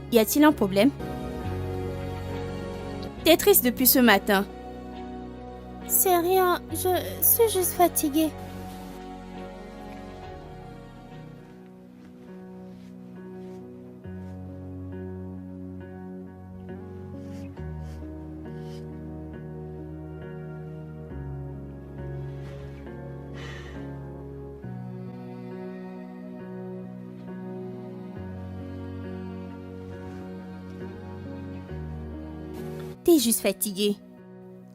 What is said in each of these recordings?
Y a-t-il un problème? T'es triste depuis ce matin. C'est rien, je suis juste fatiguée. T'es juste fatiguée.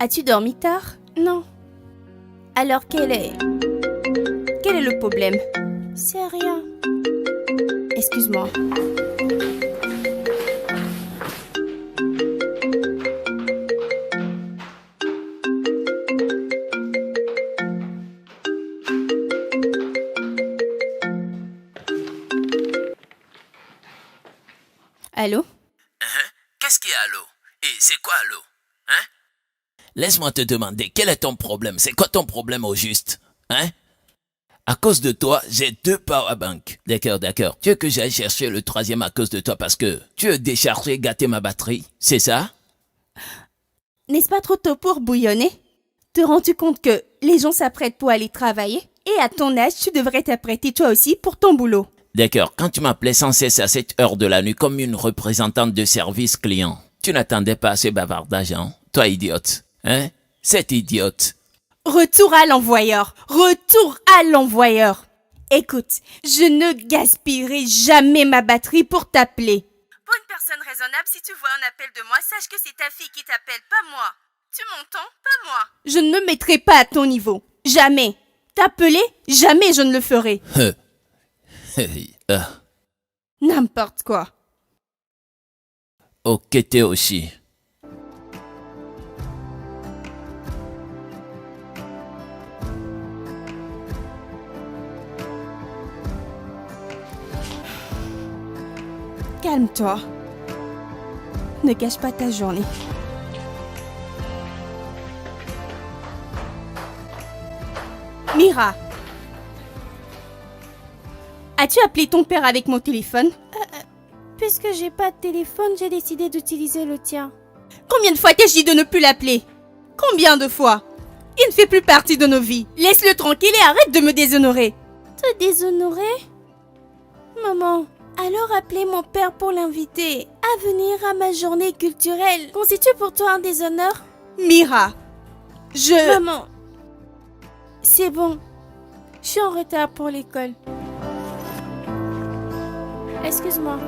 As-tu dormi tard? Non, Alors quel est le problème? c'est rien. Excuse-moi. Allô? Qu'est-ce qu'il y a, allô? Et c'est quoi, allô? Hein? Laisse-moi te demander, quel est ton problème? C'est quoi ton problème au juste? Hein? À cause de toi, j'ai 2 powerbanks. D'accord. Tu veux que j'aille chercher le 3e à cause de toi parce que tu veux décharger, gâter ma batterie? C'est ça? N'est-ce pas trop tôt pour bouillonner? Te rends-tu compte que les gens s'apprêtent pour aller travailler? Et à ton âge, tu devrais t'apprêter toi aussi pour ton boulot. D'accord, quand tu m'appelais sans cesse à cette heure de la nuit comme une représentante de service client, tu n'attendais pas à ce bavardage, hein? Toi, idiote. Hein? Cette idiote. Retour à l'envoyeur. Retour à l'envoyeur. Écoute, je ne gaspillerai jamais ma batterie pour t'appeler. Pour une personne raisonnable, si tu vois un appel de moi, sache que c'est ta fille qui t'appelle, pas moi. Tu m'entends? Pas moi. Je ne me mettrai pas à ton niveau. Jamais. T'appeler? Jamais je ne le ferai. N'importe quoi. Ok, t'es aussi. Calme-toi. Ne gâche pas ta journée. Mira, as-tu appelé ton père avec mon téléphone? Puisque j'ai pas de téléphone, j'ai décidé d'utiliser le tien. Combien de fois t'ai-je dit de ne plus l'appeler? Combien de fois? Il ne fait plus partie de nos vies. Laisse-le tranquille et arrête de me déshonorer. Te déshonorer? Maman, alors appelez mon père pour l'inviter à venir à ma journée culturelle. Constitue pour toi un déshonneur? Mira, Maman, c'est bon. Je suis en retard pour l'école. Excuse-moi.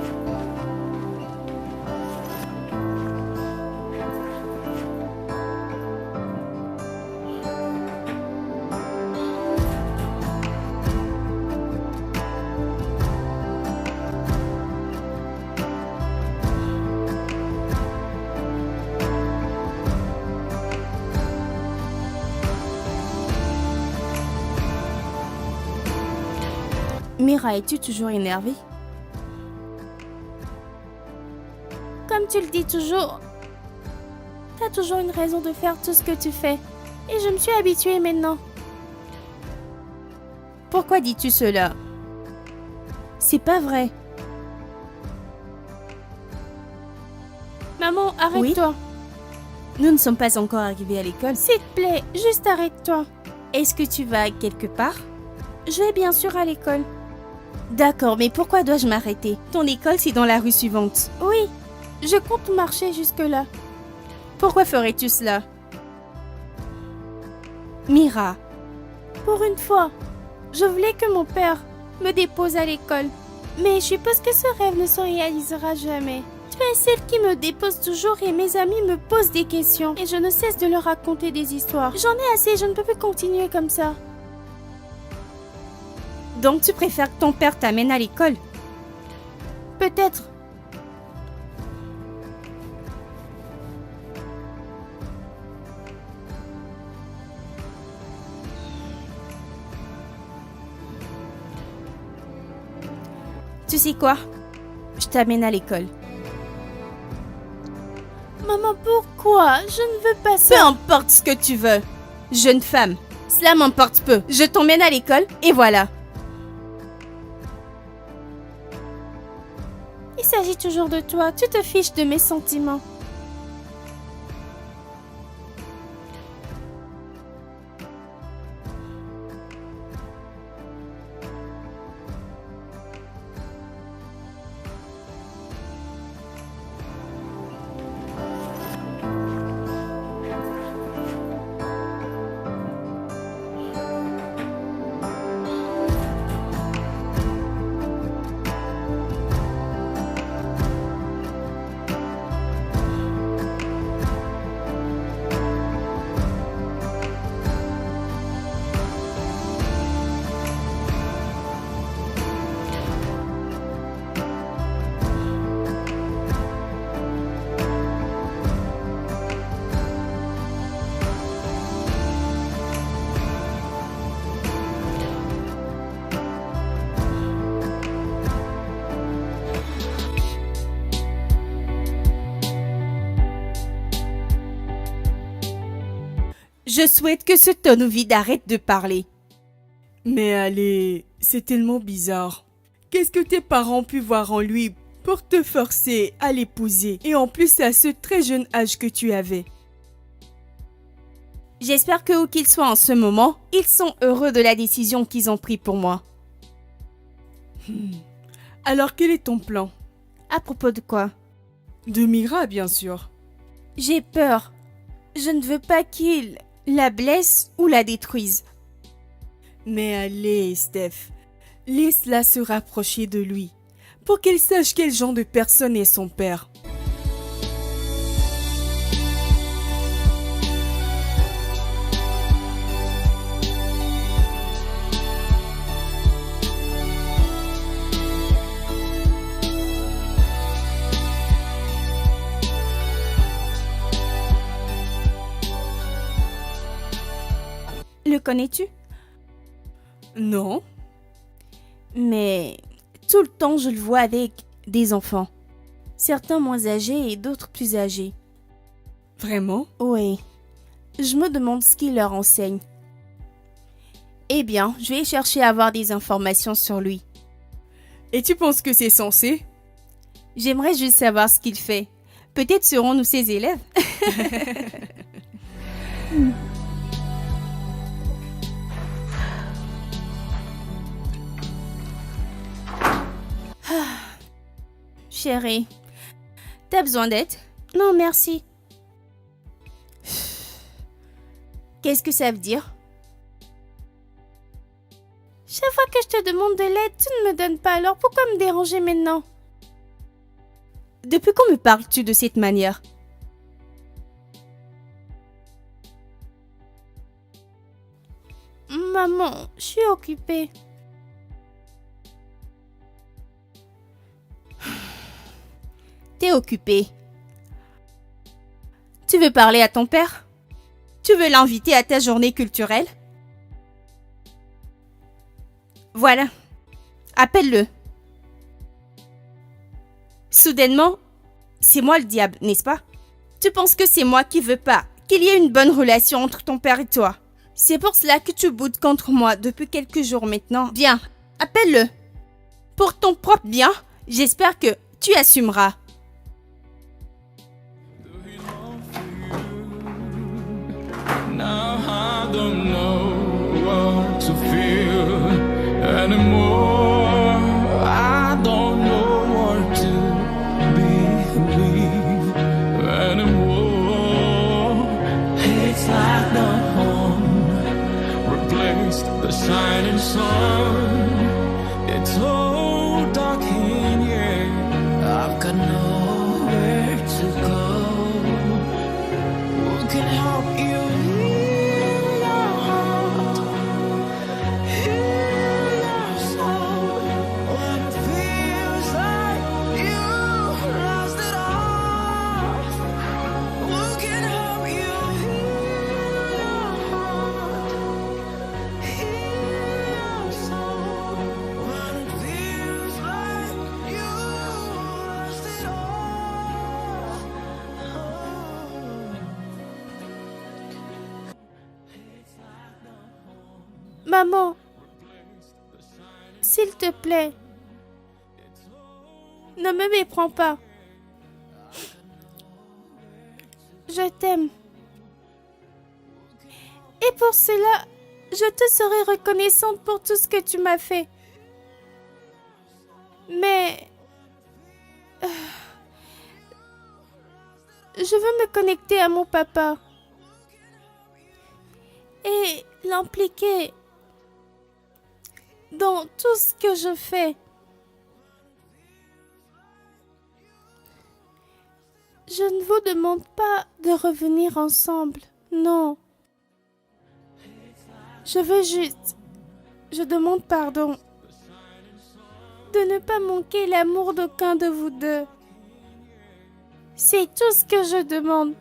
Mira, es-tu toujours énervée? Comme tu le dis toujours, t'as toujours une raison de faire tout ce que tu fais. Et je me suis habituée maintenant. Pourquoi dis-tu cela? C'est pas vrai. Maman, arrête-toi. Nous ne sommes pas encore arrivés à l'école. S'il te plaît, juste arrête-toi. Est-ce que tu vas quelque part? Je vais bien sûr à l'école. D'accord, mais pourquoi dois-je m'arrêter? Ton école, c'est dans la rue suivante. Oui, je compte marcher jusque-là. Pourquoi ferais-tu cela? Mira. Pour une fois, je voulais que mon père me dépose à l'école. Mais je suppose que ce rêve ne se réalisera jamais. Tu es celle qui me dépose toujours et mes amis me posent des questions. Et je ne cesse de leur raconter des histoires. J'en ai assez, je ne peux plus continuer comme ça. Donc tu préfères que ton père t'amène à l'école? Peut-être. Tu sais quoi? Je t'amène à l'école. Maman, pourquoi? Je ne veux pas ça. Peu importe ce que tu veux. Jeune femme, cela m'importe peu. Je t'emmène à l'école et voilà. Il s'agit toujours de toi. Tu te fiches de mes sentiments. Je souhaite que ce tonneau vide arrête de parler. Mais allez, c'est tellement bizarre. Qu'est-ce que tes parents ont pu voir en lui pour te forcer à l'épouser? Et en plus, à ce très jeune âge que tu avais. J'espère que où qu'ils soient en ce moment, ils sont heureux de la décision qu'ils ont prise pour moi. Alors quel est ton plan? À propos de quoi? De Mira, bien sûr. J'ai peur. Je ne veux pas qu'ils la blessent ou la détruisent. Mais allez, Steph, laisse-la se rapprocher de lui, pour qu'elle sache quel genre de personne est son père. Le connais-tu? Non? Mais tout le temps, je le vois avec des enfants. Certains moins âgés et d'autres plus âgés. Vraiment? Oui. Je me demande ce qu'il leur enseigne. Eh bien, je vais chercher à avoir des informations sur lui. Et tu penses que c'est censé? J'aimerais juste savoir ce qu'il fait. Peut-être serons-nous ses élèves. Chérie, t'as besoin d'aide? Non, merci. Qu'est-ce que ça veut dire? Chaque fois que je te demande de l'aide, tu ne me donnes pas, alors pourquoi me déranger maintenant? Depuis quand me parles-tu de cette manière? Maman, je suis occupée. T'es occupée. Tu veux parler à ton père? Tu veux l'inviter à ta journée culturelle? Voilà. Appelle-le. Soudainement, c'est moi le diable, n'est-ce pas? Tu penses que c'est moi qui veux pas qu'il y ait une bonne relation entre ton père et toi. C'est pour cela que tu boudes contre moi depuis quelques jours maintenant. Bien, appelle-le. Pour ton propre bien, j'espère que tu assumeras. Now I don't know what to feel anymore. I don't know what to believe anymore. It's like the home replaced the shining sun. It's so dark in here. I've got nowhere to go. Who can help you? Maman, s'il te plaît, ne me méprends pas. Je t'aime. Et pour cela, je te serai reconnaissante pour tout ce que tu m'as fait. Mais je veux me connecter à mon papa et l'impliquer dans tout ce que je fais. Je ne vous demande pas de revenir ensemble, non. Je demande pardon de ne pas manquer l'amour d'aucun de vous deux. C'est tout ce que je demande.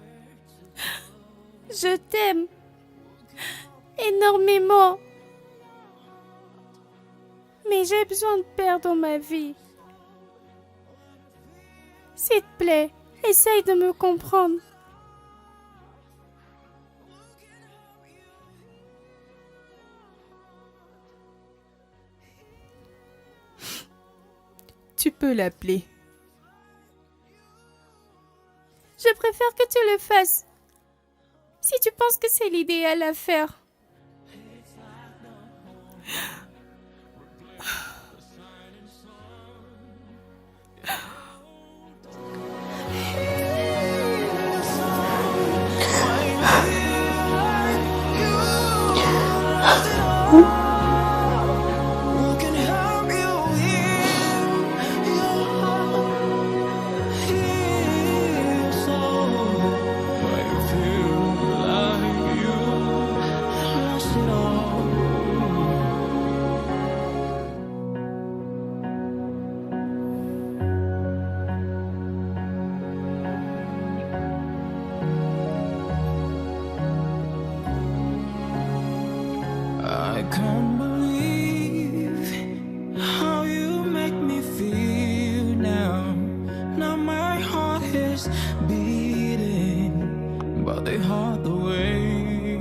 Je t'aime énormément. Mais j'ai besoin de père dans ma vie. S'il te plaît, essaye de me comprendre. Tu peux l'appeler. Je préfère que tu le fasses. Si tu penses que c'est l'idéal à faire. I can't believe how you make me feel now. Now my heart is beating, but they hard the way.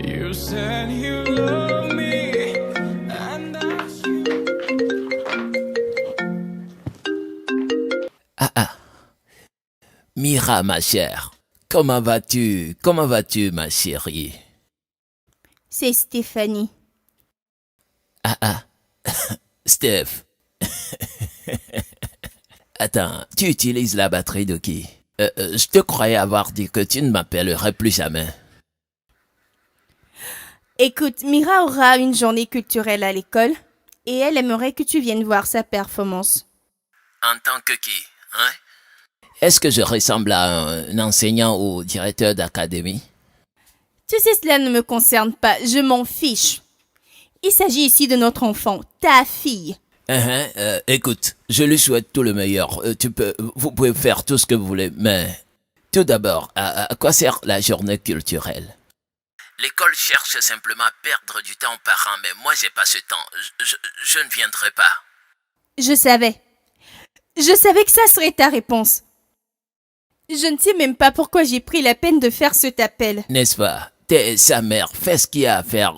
You said you love me, and that's you. Mira, ma chère, comment vas-tu? Comment vas-tu, ma chérie? C'est Stéphanie. Steph. Attends, tu utilises la batterie de qui? Je te croyais avoir dit que tu ne m'appellerais plus jamais. Écoute, Mira aura une journée culturelle à l'école et elle aimerait que tu viennes voir sa performance. En tant que qui, hein? Est-ce que je ressemble à un enseignant ou directeur d'académie? Tu sais, cela ne me concerne pas, je m'en fiche. Il s'agit ici de notre enfant, ta fille. Écoute, je lui souhaite tout le meilleur. Vous pouvez faire tout ce que vous voulez, mais tout d'abord, à quoi sert la journée culturelle? L'école cherche simplement à perdre du temps aux parents, mais moi j'ai pas ce temps. Je ne viendrai pas. Je savais. Je savais que ça serait ta réponse. Je ne sais même pas pourquoi j'ai pris la peine de faire cet appel. N'est-ce pas? T'es sa mère, fais ce qu'il y a à faire.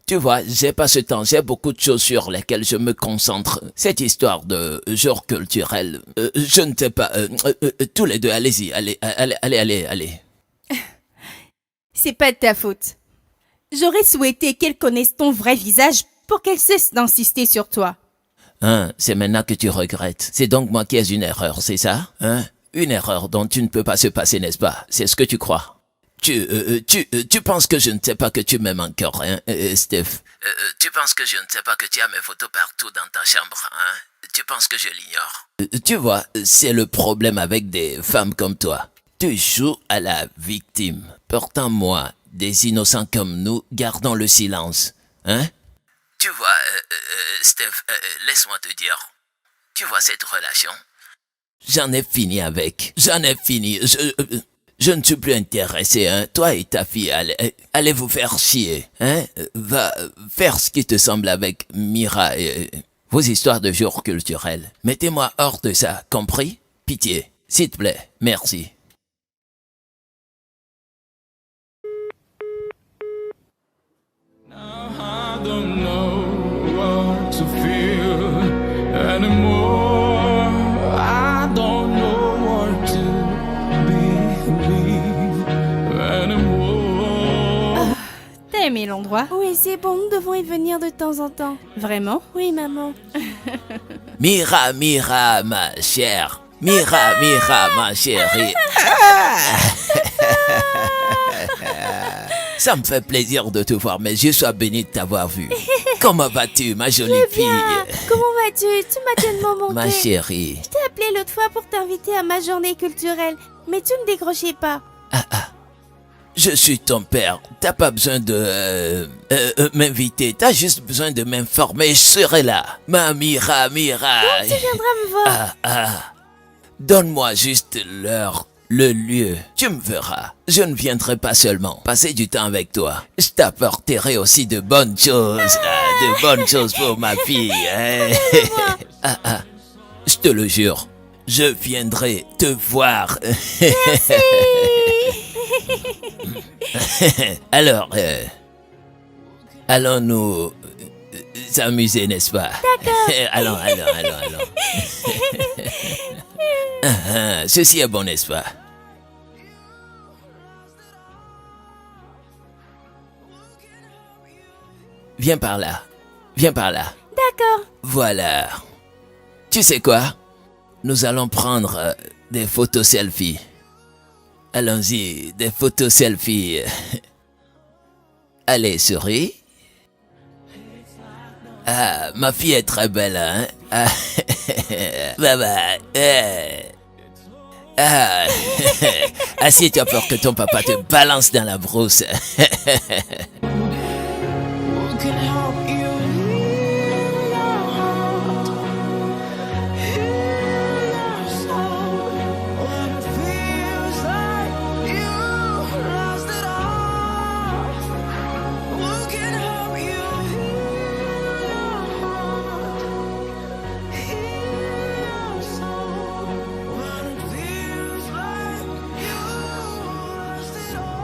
Tu vois, j'ai pas ce temps, j'ai beaucoup de choses sur lesquelles je me concentre. Cette histoire de jour culturel, je ne sais pas. Tous les deux, allez-y, allez. C'est pas de ta faute. J'aurais souhaité qu'elle connaisse ton vrai visage pour qu'elle cesse d'insister sur toi. Hein, c'est maintenant que tu regrettes. C'est donc moi qui ai une erreur, c'est ça? Hein? Une erreur dont tu ne peux pas se passer, n'est-ce pas? C'est ce que tu crois. Tu penses que je ne sais pas que tu m'aimes encore, hein, Steph? Tu penses que je ne sais pas que tu as mes photos partout dans ta chambre, hein? Tu penses que je l'ignore? Tu vois, c'est le problème avec des femmes comme toi. Tu joues à la victime. Pourtant, moi, des innocents comme nous, gardons le silence, hein? Tu vois, Steph, laisse-moi te dire. Tu vois cette relation? J'en ai fini avec. J'en ai fini. Je ne suis plus intéressé, hein. Toi et ta fille, allez vous faire chier, hein. Va faire ce qui te semble avec Mira et vos histoires de jours culturels. Mettez-moi hors de ça, compris? Pitié, s'il te plaît, merci. I don't know what to feel anymore. I don't know what to believe anymore. T'as aimé l'endroit? Oui, c'est bon, nous devons y venir de temps en temps. Vraiment? Oui, maman. Mira, ma chère. Mira, ma chérie. Ça me fait plaisir de te voir, mais je sois béni de t'avoir vu. Comment vas-tu, ma jolie fille? Bien. Comment vas-tu? Tu m'as tellement manqué. Ma chérie. Je t'ai appelé l'autre fois pour t'inviter à ma journée culturelle, mais tu ne décrochais pas. Je suis ton père. T'as pas besoin de m'inviter. T'as juste besoin de m'informer. Je serai là. Ma Mira. Tu viendras me voir. Donne-moi juste l'heure, le lieu. Tu me verras. Je ne viendrai pas seulement passer du temps avec toi. Je t'apporterai aussi de bonnes choses. De bonnes choses pour ma fille. Hein. Je te le jure. Je viendrai te voir. Alors, allons nous s'amuser, n'est-ce pas? D'accord. allons. Ceci est bon, n'est-ce pas? Viens par là. D'accord. Voilà. Tu sais quoi? Nous allons prendre des photos selfies. Allons-y, des photos selfies. Allez, souris. Ah, ma fille est très belle, hein? Bye. Assieds-toi pour que ton papa te balance dans la brousse. Who can help you heal your heart? Heal your soul when it feels like you lost it all. Who can help you heal your heart? Heal your soul when it feels like you lost it all.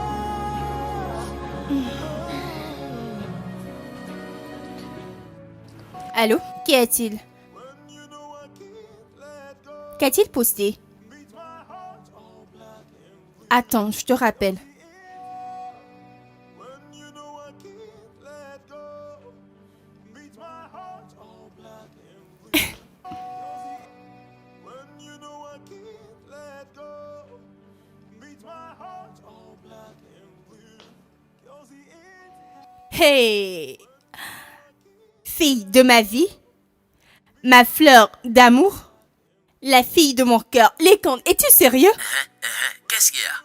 Allô? Qu'y a-t-il? Qu'a-t-il posté? Attends, je te rappelle. Hey! Fille de ma vie, ma fleur d'amour, la fille de mon cœur, Lécon, es-tu sérieux? Qu'est-ce qu'il y a?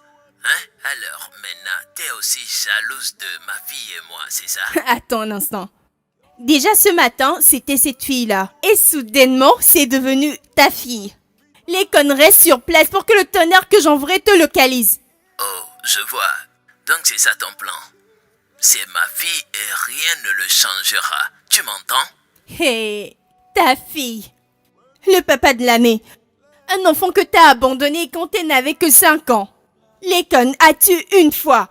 Hein? Alors, maintenant, t'es aussi jalouse de ma fille et moi, c'est ça? Attends un instant. Déjà ce matin, c'était cette fille-là. Et soudainement, c'est devenu ta fille. Lécon, reste sur place pour que le tonnerre que j'enverrai te localise. Oh, je vois. Donc c'est ça ton plan. C'est ma fille et rien ne le changera. Tu m'entends? Hé, ta fille. Le papa de l'année. Un enfant que t'as abandonné quand elle n'avait que 5 ans. Lekon, as-tu une fois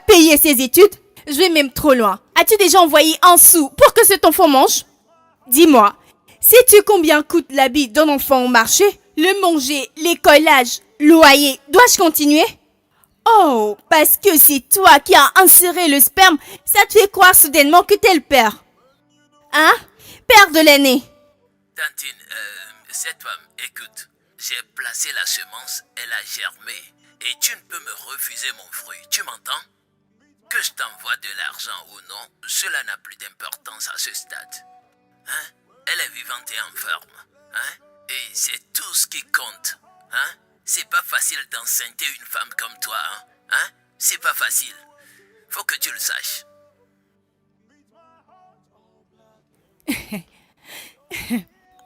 payé ses études? Je vais même trop loin. As-tu déjà envoyé un sou pour que cet enfant mange? Dis-moi, sais-tu combien coûte l'habit d'un enfant au marché? Le manger, l'écolage, loyer, dois-je continuer? Oh, parce que c'est toi qui as inséré le sperme, ça te fait croire soudainement que t'es le père. Hein? Père de l'aîné. Tantine, cette femme, écoute, j'ai placé la semence, elle a germé, et tu ne peux me refuser mon fruit, tu m'entends? Que je t'envoie de l'argent ou non, cela n'a plus d'importance à ce stade. Hein? Elle est vivante et en forme, hein? Et c'est tout ce qui compte, hein? C'est pas facile d'enceinte une femme comme toi, hein? Hein? C'est pas facile. Faut que tu le saches.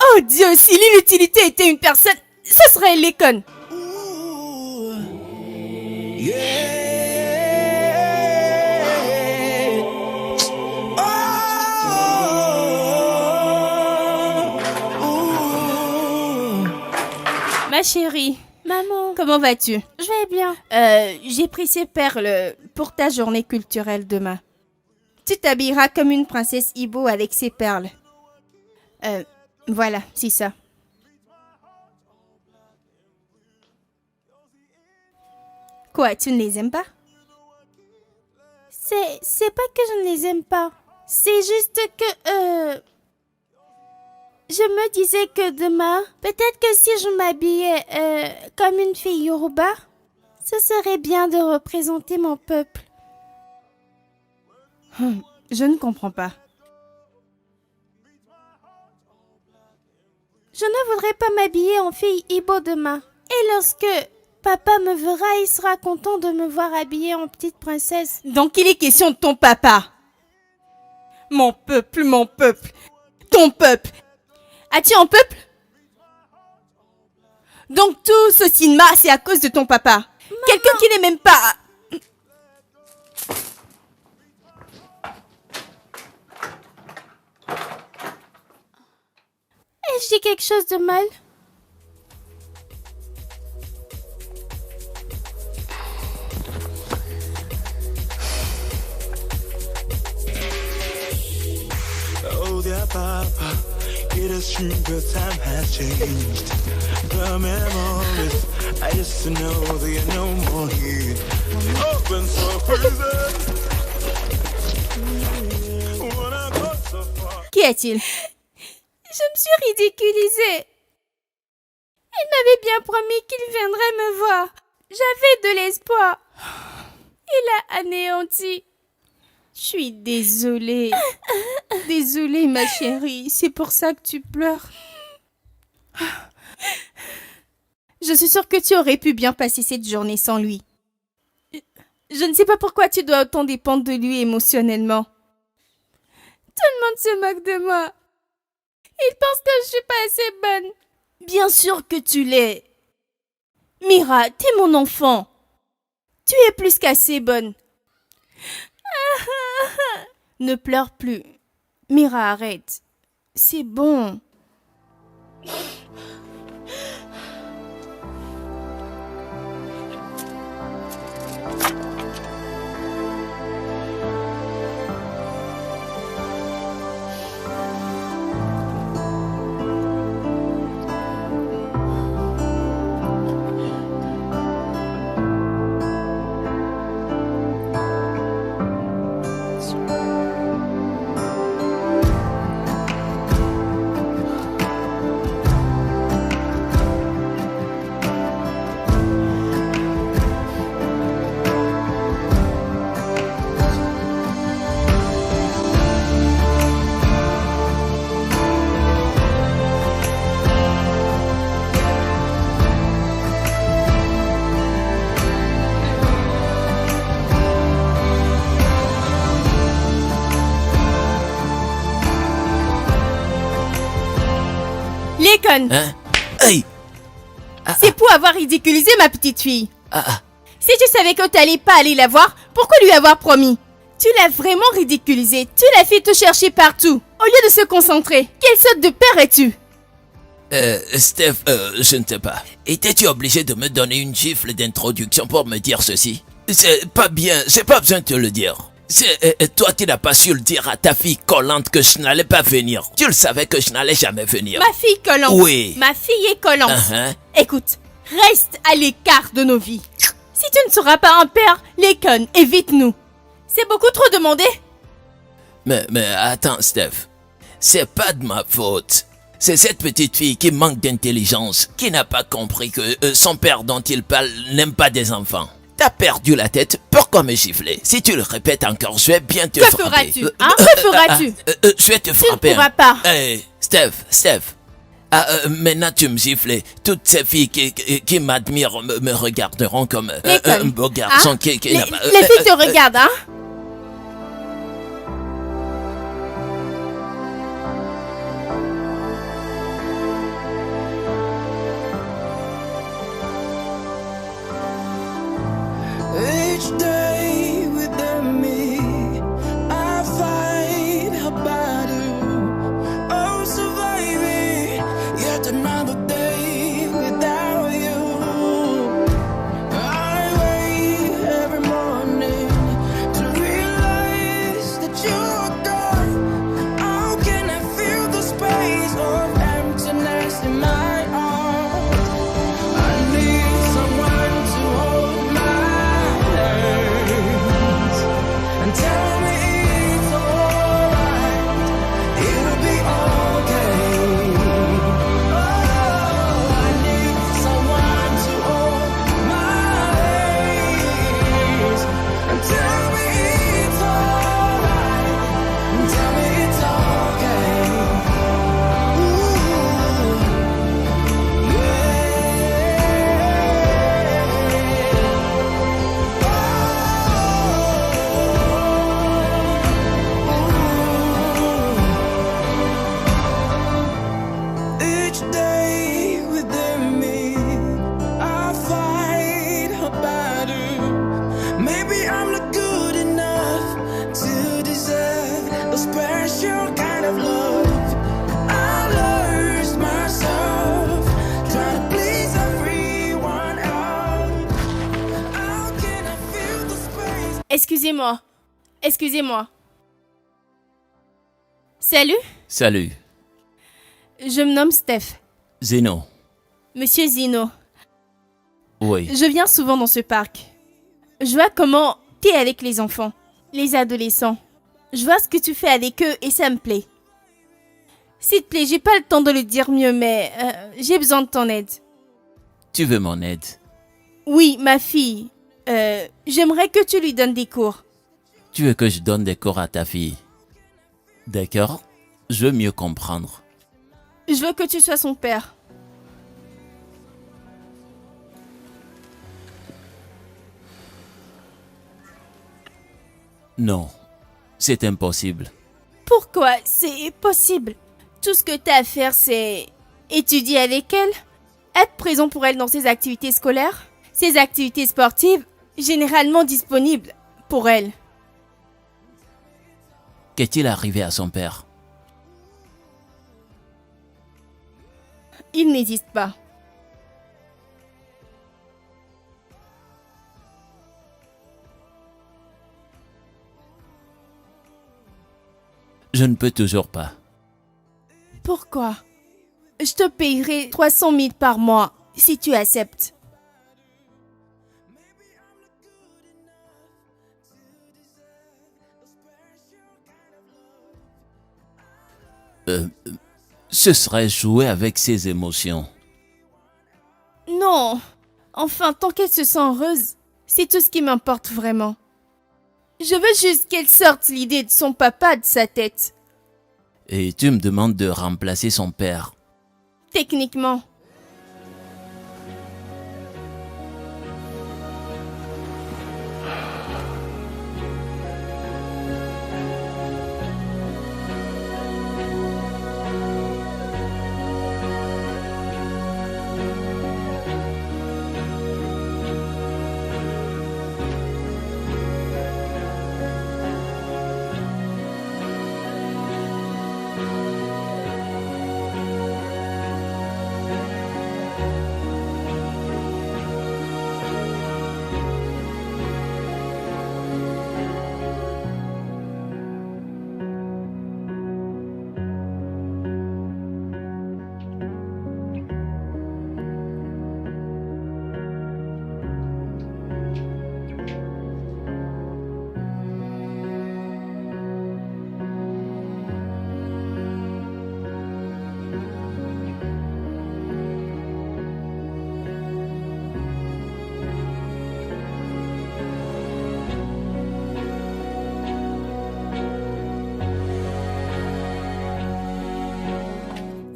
Oh Dieu, si l'inutilité était une personne, ce serait Lekon. Ma chérie, Maman, comment vas-tu? je vais bien. J'ai pris ces perles pour ta journée culturelle demain. Tu t'habilleras comme une princesse Ibo avec ces perles. Voilà, c'est ça. Quoi, tu ne les aimes pas? C'est pas que je ne les aime pas. C'est juste que, je me disais que demain, peut-être que si je m'habillais, comme une fille Yoruba, ce serait bien de représenter mon peuple. Je ne comprends pas. Je ne voudrais pas m'habiller en fille Ibo demain. Et lorsque papa me verra, il sera content de me voir habillée en petite princesse. Donc il est question de ton papa. Mon peuple, ton peuple. As-tu un peuple? Donc tout ce cinéma, c'est à cause de ton papa. Quelqu'un qui n'est même pas... Ai-je dit quelque chose de mal? Oh, dear Papa, it is true the time has changed. The memories, I used to know they are no more here. I've been so crazy. When I got so far. Qu'y a-t-il? Je me suis ridiculisée. Il m'avait bien promis qu'il viendrait me voir. J'avais de l'espoir. Il a anéanti. Je suis désolée. Désolée, ma chérie. C'est pour ça que tu pleures. Je suis sûre que tu aurais pu bien passer cette journée sans lui. Je ne sais pas pourquoi tu dois autant dépendre de lui émotionnellement. Tout le monde se moque de moi. Ils pensent que je suis pas assez bonne. Bien sûr que tu l'es. Mira, t'es mon enfant. Tu es plus qu'assez bonne. Ne pleure plus. Mira, arrête. C'est bon. Lekon, Hein? Hey! c'est pour avoir ridiculisé ma petite fille. Ah, Si tu savais que t'allais pas aller la voir, pourquoi lui avoir promis? Tu l'as vraiment ridiculisé. Tu l'as fait te chercher partout. Au lieu de se concentrer. Quelle sorte de père es-tu? Steph, je ne sais pas. Étais-tu obligé de me donner une gifle d'introduction pour me dire ceci? C'est pas bien, j'ai pas besoin de te le dire. C'est toi qui n'as pas su le dire à ta fille collante que je n'allais pas venir. Tu le savais que je n'allais jamais venir. Ma fille collante. Oui. Ma fille est collante. Uh-huh. Écoute, reste à l'écart de nos vies. Si tu ne seras pas un père, Lécon, évite-nous. C'est beaucoup trop demandé. Mais attends, Steph. C'est pas de ma faute. C'est cette petite fille qui manque d'intelligence, qui n'a pas compris que son père dont il parle n'aime pas des enfants. T'as perdu la tête, pourquoi me gifler? Si tu le répètes encore, je vais bien te frapper. Que feras-tu? Hein? Que feras-tu? Je vais te frapper. Tu ne pourras pas. Hey, Steph. Maintenant tu me gifles. Toutes ces filles qui m'admirent me regarderont comme un beau garçon Hein? qui Les n'a pas... filles te regardent, hein? Each day with me, I fight a battle. Oh, surviving yet another day without you. I wake every morning to realize that you're gone. How can I feel the space of emptiness in my heart? I need someone to hold my hands and tell me it's alright. It'll be okay. Oh, I need someone to hold my hands and tell me it's alright. And tell me it's okay. Ooh, each day within me, I fight a battle. Maybe I'm not good enough to deserve a special kind of love. I lost myself trying to please everyone else. How can I feel the space? Excusez-moi. Salut, Salut, je me nomme Steph. Zeno. Monsieur Zino, Oui. je viens souvent dans ce parc. Je vois comment t'es avec les enfants, les adolescents. Je vois ce que tu fais avec eux et ça me plaît. S'il te plaît, j'ai pas le temps de le dire mieux, mais j'ai besoin de ton aide. Tu veux mon aide? Oui, ma fille. J'aimerais que tu lui donnes des cours. Tu veux que je donne des cours à ta fille? D'accord? Je veux mieux comprendre. Je veux que tu sois son père. Non, c'est impossible. Pourquoi? C'est possible. Tout ce que t'as à faire, c'est étudier avec elle, être présent pour elle dans ses activités scolaires, ses activités sportives, généralement disponibles pour elle. Qu'est-il arrivé à son père? Il n'existe pas. Je ne peux toujours pas. Pourquoi? Je te payerai 300 000 par mois si tu acceptes. Ce serait jouer avec ses émotions. Non. Enfin, tant qu'elle se sent heureuse, c'est tout ce qui m'importe vraiment. Je veux juste qu'elle sorte l'idée de son papa de sa tête. Et tu me demandes de remplacer son père. Techniquement.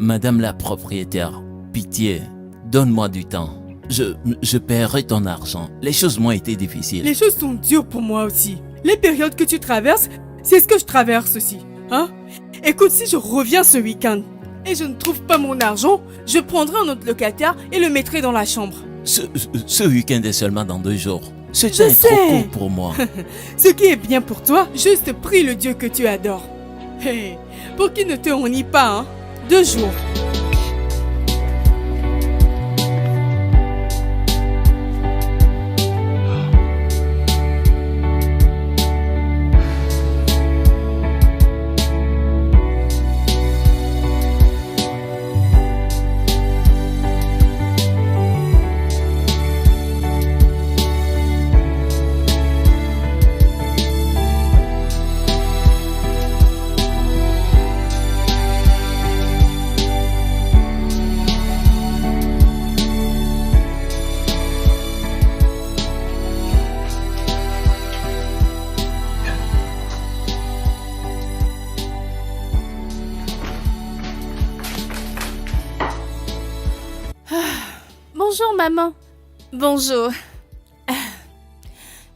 Madame la propriétaire, pitié, donne-moi du temps. Je paierai ton argent. Les choses m'ont été difficiles. Les choses sont dures pour moi aussi. Les périodes que tu traverses, c'est ce que je traverse aussi. Hein? Écoute, si je reviens ce week-end et je ne trouve pas mon argent, je prendrai un autre locataire et le mettrai dans la chambre. Ce week-end est seulement dans 2 jours. C'est Je trop sais. court pour moi. Ce qui est bien pour toi, juste prie le Dieu que tu adores. Hey, pour qu'il ne te ennuie pas, hein? 2 jours. Bonjour, maman. Bonjour.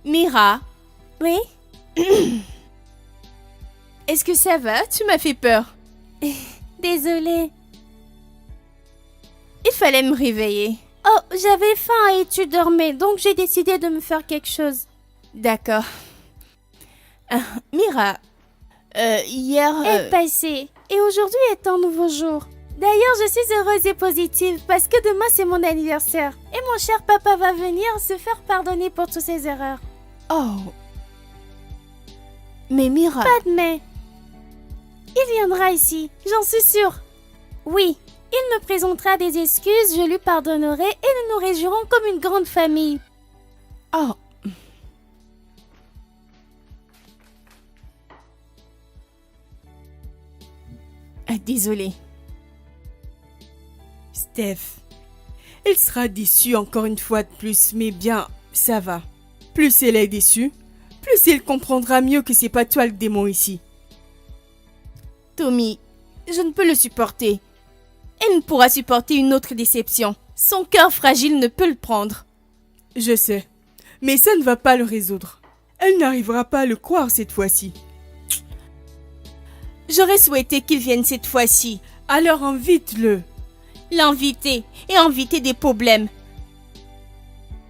Mira, Oui? est-ce que ça va? Tu m'as fait peur. Désolée. Il fallait me réveiller. Oh, j'avais faim et tu dormais, donc j'ai décidé de me faire quelque chose. D'accord. Mira, hier... Est passé. Et aujourd'hui est un nouveau jour. D'ailleurs, je suis heureuse et positive parce que demain c'est mon anniversaire. Et mon cher papa va venir se faire pardonner pour toutes ses erreurs. Oh. Mais Mira... Pas de mais. Il viendra ici, j'en suis sûre. Oui, il me présentera des excuses, je lui pardonnerai et nous nous réjouirons comme une grande famille. Oh. Désolée. Steph, elle sera déçue encore une fois de plus, mais bien, ça va. Plus elle est déçue, plus elle comprendra mieux que c'est pas toi le démon ici. Tommy, je ne peux le supporter. Elle ne pourra supporter une autre déception. Son cœur fragile ne peut le prendre. Je sais, mais ça ne va pas le résoudre. Elle n'arrivera pas à le croire cette fois-ci. J'aurais souhaité qu'il vienne cette fois-ci. Alors invite-le. L'inviter et inviter des problèmes.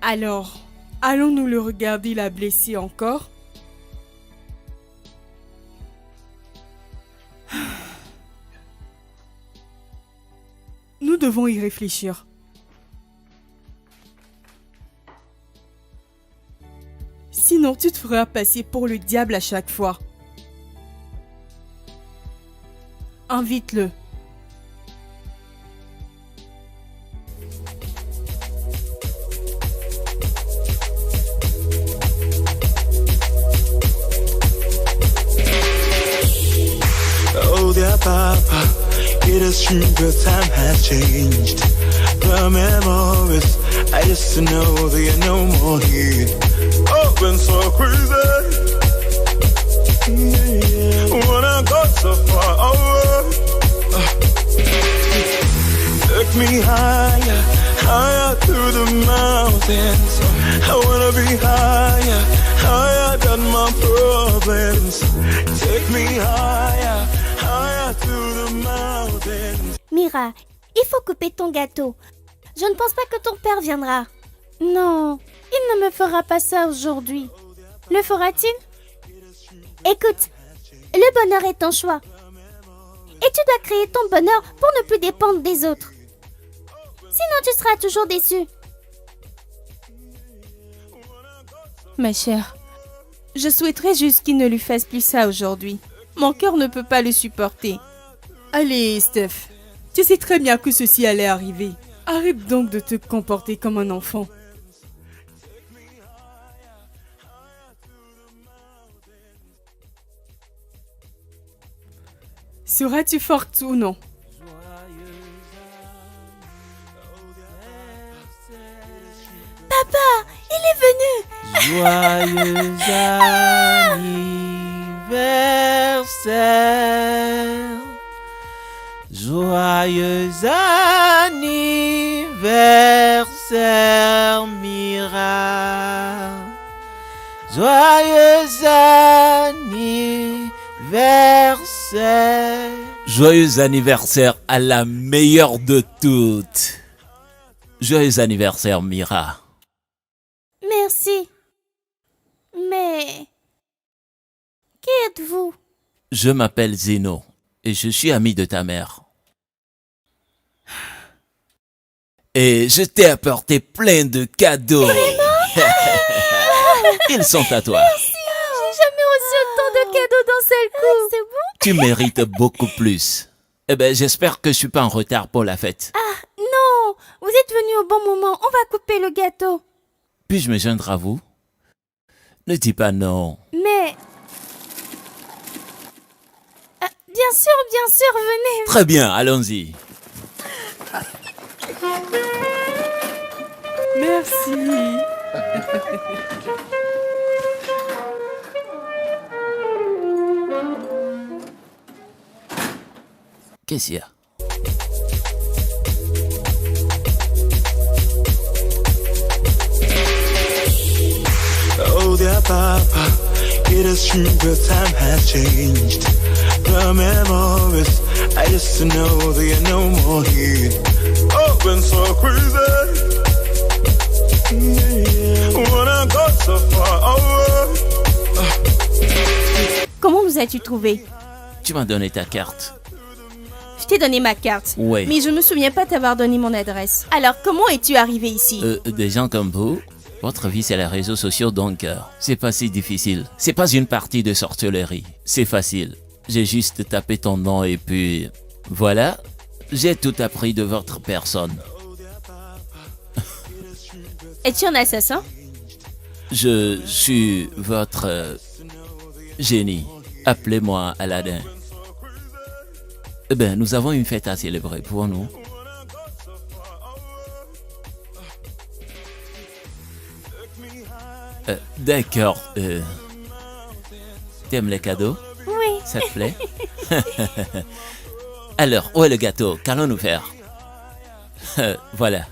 Alors, allons-nous le regarder la blesser encore? Nous devons y réfléchir. Sinon, tu te feras passer pour le diable à chaque fois. Invite-le. Oh, dear Papa, it is true the time has changed. The memories, I used to know they are no more here. Oh, been so crazy. When I got so far away, took me higher, higher through the mountains. I wanna be higher, higher than my problems. Take me higher, higher through the mountains. Mira, il faut couper ton gâteau. Je ne pense pas que ton père viendra. Non, il ne me fera pas ça aujourd'hui. Le fera-t-il? Écoute, le bonheur est ton choix. Et tu dois créer ton bonheur pour ne plus dépendre des autres. Sinon tu seras toujours déçu. Ma chère, je souhaiterais juste qu'il ne lui fasse plus ça aujourd'hui. Mon cœur ne peut pas le supporter. Allez, Steph, tu sais très bien que ceci allait arriver. Arrête donc de te comporter comme un enfant. Seras-tu forte ou non? Papa, il est venu. Joyeux anniversaire. Joyeux Joyeux anniversaire, Mira. Joyeux anniversaire. Joyeux anniversaire à la meilleure de toutes. Joyeux anniversaire, Mira. Merci. Mais... Qui êtes-vous? Je m'appelle Zeno et je suis ami de ta mère. Et je t'ai apporté plein de cadeaux. Ils sont à toi. J'ai jamais reçu autant de cadeaux d'un seul coup. C'est bon? Tu mérites beaucoup plus. Eh ben, j'espère que je suis pas en retard pour la fête. Non, vous êtes venu au bon moment. On va couper le gâteau. Puis-je me joindre à vous? Ne dis pas non. Mais... bien sûr, venez. Très bien, allons-y. Merci. Qu'est-ce qu'il y a? Oh, dear Papa, it is true, but time has changed. The memories I used to know, they are no more here. Oh, been so crazy. When I got so far away. Comment nous as-tu trouvé? Tu m'as donné ta carte. Je t'ai donné ma carte. Ouais. Mais je me souviens pas t'avoir donné mon adresse. Alors, comment es-tu arrivé ici? Des gens comme vous, votre vie c'est les réseaux sociaux, donc c'est pas si difficile. C'est pas une partie de sorcellerie. C'est facile. J'ai juste tapé ton nom et puis... Voilà, j'ai tout appris de votre personne. Es-tu un assassin? Je suis votre génie. Appelez-moi Aladdin. Eh bien, nous avons une fête à célébrer, pouvons-nous? D'accord. T'aimes les cadeaux? Oui. Ça te plaît? Alors, où est le gâteau? Qu'allons-nous faire? Voilà.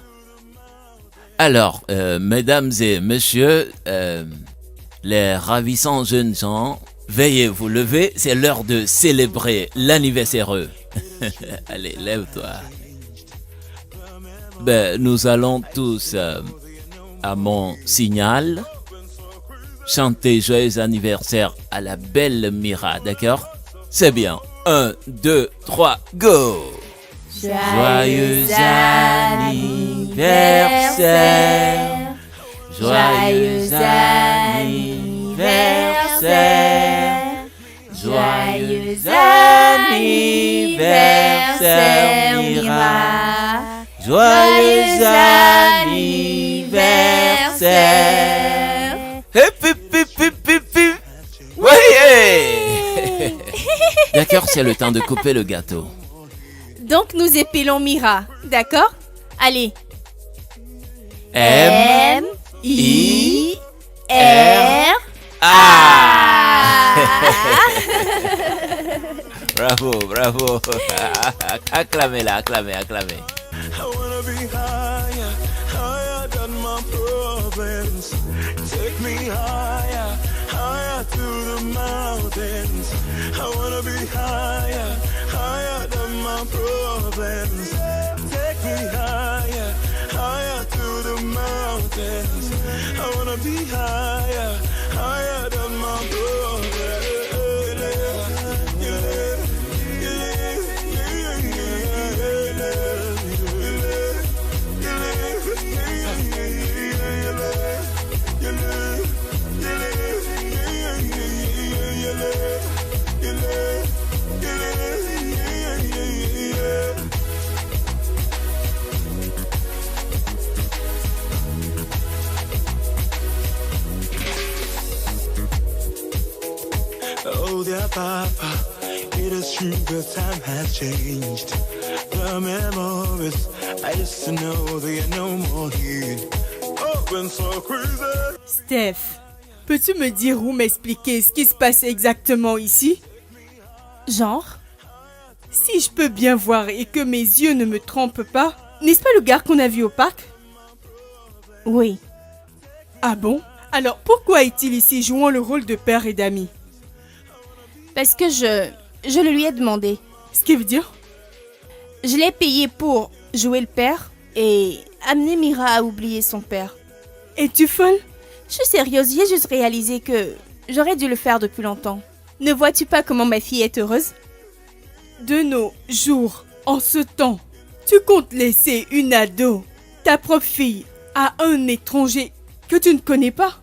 Alors, mesdames et messieurs, les ravissants jeunes gens, veuillez vous lever, c'est l'heure de célébrer l'anniversaire. Allez, lève-toi. Ben, nous allons tous, à mon signal, chanter joyeux anniversaire à la belle Mira, d'accord? C'est bien. 1, 2, 3, go! Joyeux anniversaire! Joyeux anniversaire! Joyeux anniversaire, Mira! Joyeux anniversaire! Hip, hip, hip, hip, hip, hip. Ouais! D'accord, c'est le temps de couper le gâteau. Donc, nous épilons Mira, d'accord? Allez. M-I-R-A. Bravo, bravo. Acclamez-la, acclamez, acclamez. I wanna be higher, higher than my problems. Take me higher, higher to the mountains. I wanna be higher, higher than my problems. Take me higher, higher to the mountains. I wanna be higher, higher than my problems. Oh, dear Papa, it is true, but time has changed. The memories I used to know, they are no more here. Oh, been so crazy. Steph, peux-tu me dire ou m'expliquer ce qui se passe exactement ici? Genre? Si je peux bien voir et que mes yeux ne me trompent pas, n'est-ce pas le gars qu'on a vu au parc? Oui. Ah bon? Alors pourquoi est-il ici jouant le rôle de père et d'ami? Parce que je le lui ai demandé. Ce qui veut dire? Je l'ai payé pour jouer le père et amener Mira à oublier son père. Es-tu folle? Je suis sérieuse, j'ai juste réalisé que j'aurais dû le faire depuis longtemps. Ne vois-tu pas comment ma fille est heureuse? De nos jours, en ce temps, tu comptes laisser une ado, ta propre fille, à un étranger que tu ne connais pas?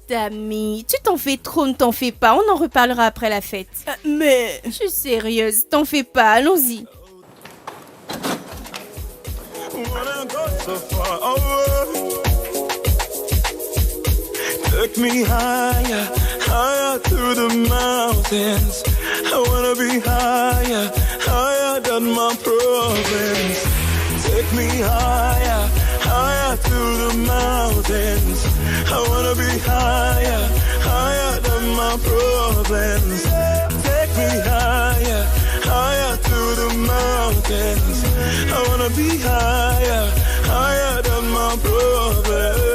Dami, tu t'en fais trop, ne t'en fais pas, on en reparlera après la fête. Mais... Je suis sérieuse, t'en fais pas, allons-y. When I go so far away, take me higher, higher to the mountains. I wanna be higher, higher than my problems. Take me higher, higher to the mountains. I wanna be higher, higher than my problems. Take me higher, higher to the mountains. I wanna be higher, higher than my problems.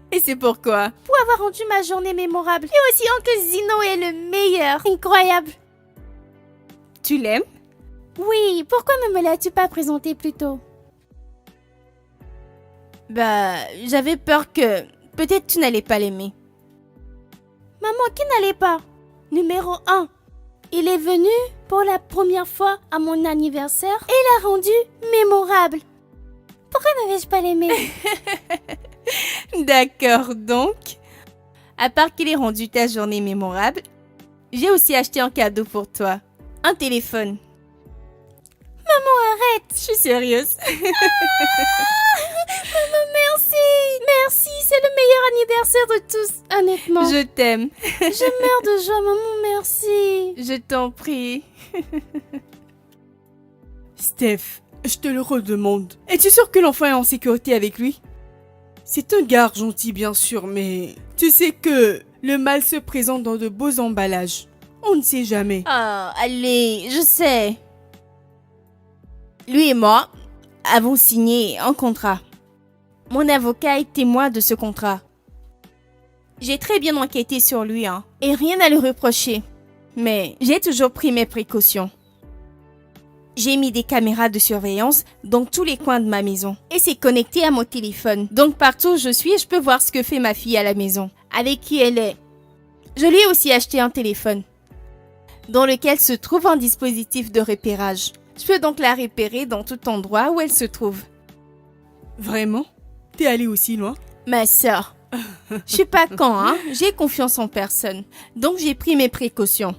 Et c'est pourquoi? Pour avoir rendu ma journée mémorable. Et aussi Oncle Zino est le meilleur. Incroyable. Tu l'aimes? Oui, pourquoi ne me l'as-tu pas présenté plus tôt? Bah, j'avais peur que peut-être tu n'allais pas l'aimer. Maman, qui n'allait pas? Numéro 1. Il est venu pour la première fois à mon anniversaire et l'a rendu mémorable. Pourquoi n'avais-je pas l'aimé? D'accord, donc. À part qu'il ait rendu ta journée mémorable, j'ai aussi acheté un cadeau pour toi. Un téléphone. Maman, arrête! Je suis sérieuse. Maman, merci! Merci, c'est le meilleur anniversaire de tous, honnêtement. Je t'aime. Je meurs de joie, maman, merci. Je t'en prie. Steph, je te le redemande. Es-tu sûr que l'enfant est en sécurité avec lui? C'est un gars gentil bien sûr, mais tu sais que le mal se présente dans de beaux emballages. On ne sait jamais. Ah, allez, je sais. Lui et moi avons signé un contrat. Mon avocat est témoin de ce contrat. J'ai très bien enquêté sur lui, et rien à lui reprocher. Mais j'ai toujours pris mes précautions. J'ai mis des caméras de surveillance dans tous les coins de ma maison. Et c'est connecté à mon téléphone. Donc partout où je suis, je peux voir ce que fait ma fille à la maison. Avec qui elle est. Je lui ai aussi acheté un téléphone. Dans lequel se trouve un dispositif de repérage. Je peux donc la repérer dans tout endroit où elle se trouve. Vraiment? T'es allé aussi loin? Ma sœur. Je suis pas con, J'ai confiance en personne. Donc j'ai pris mes précautions.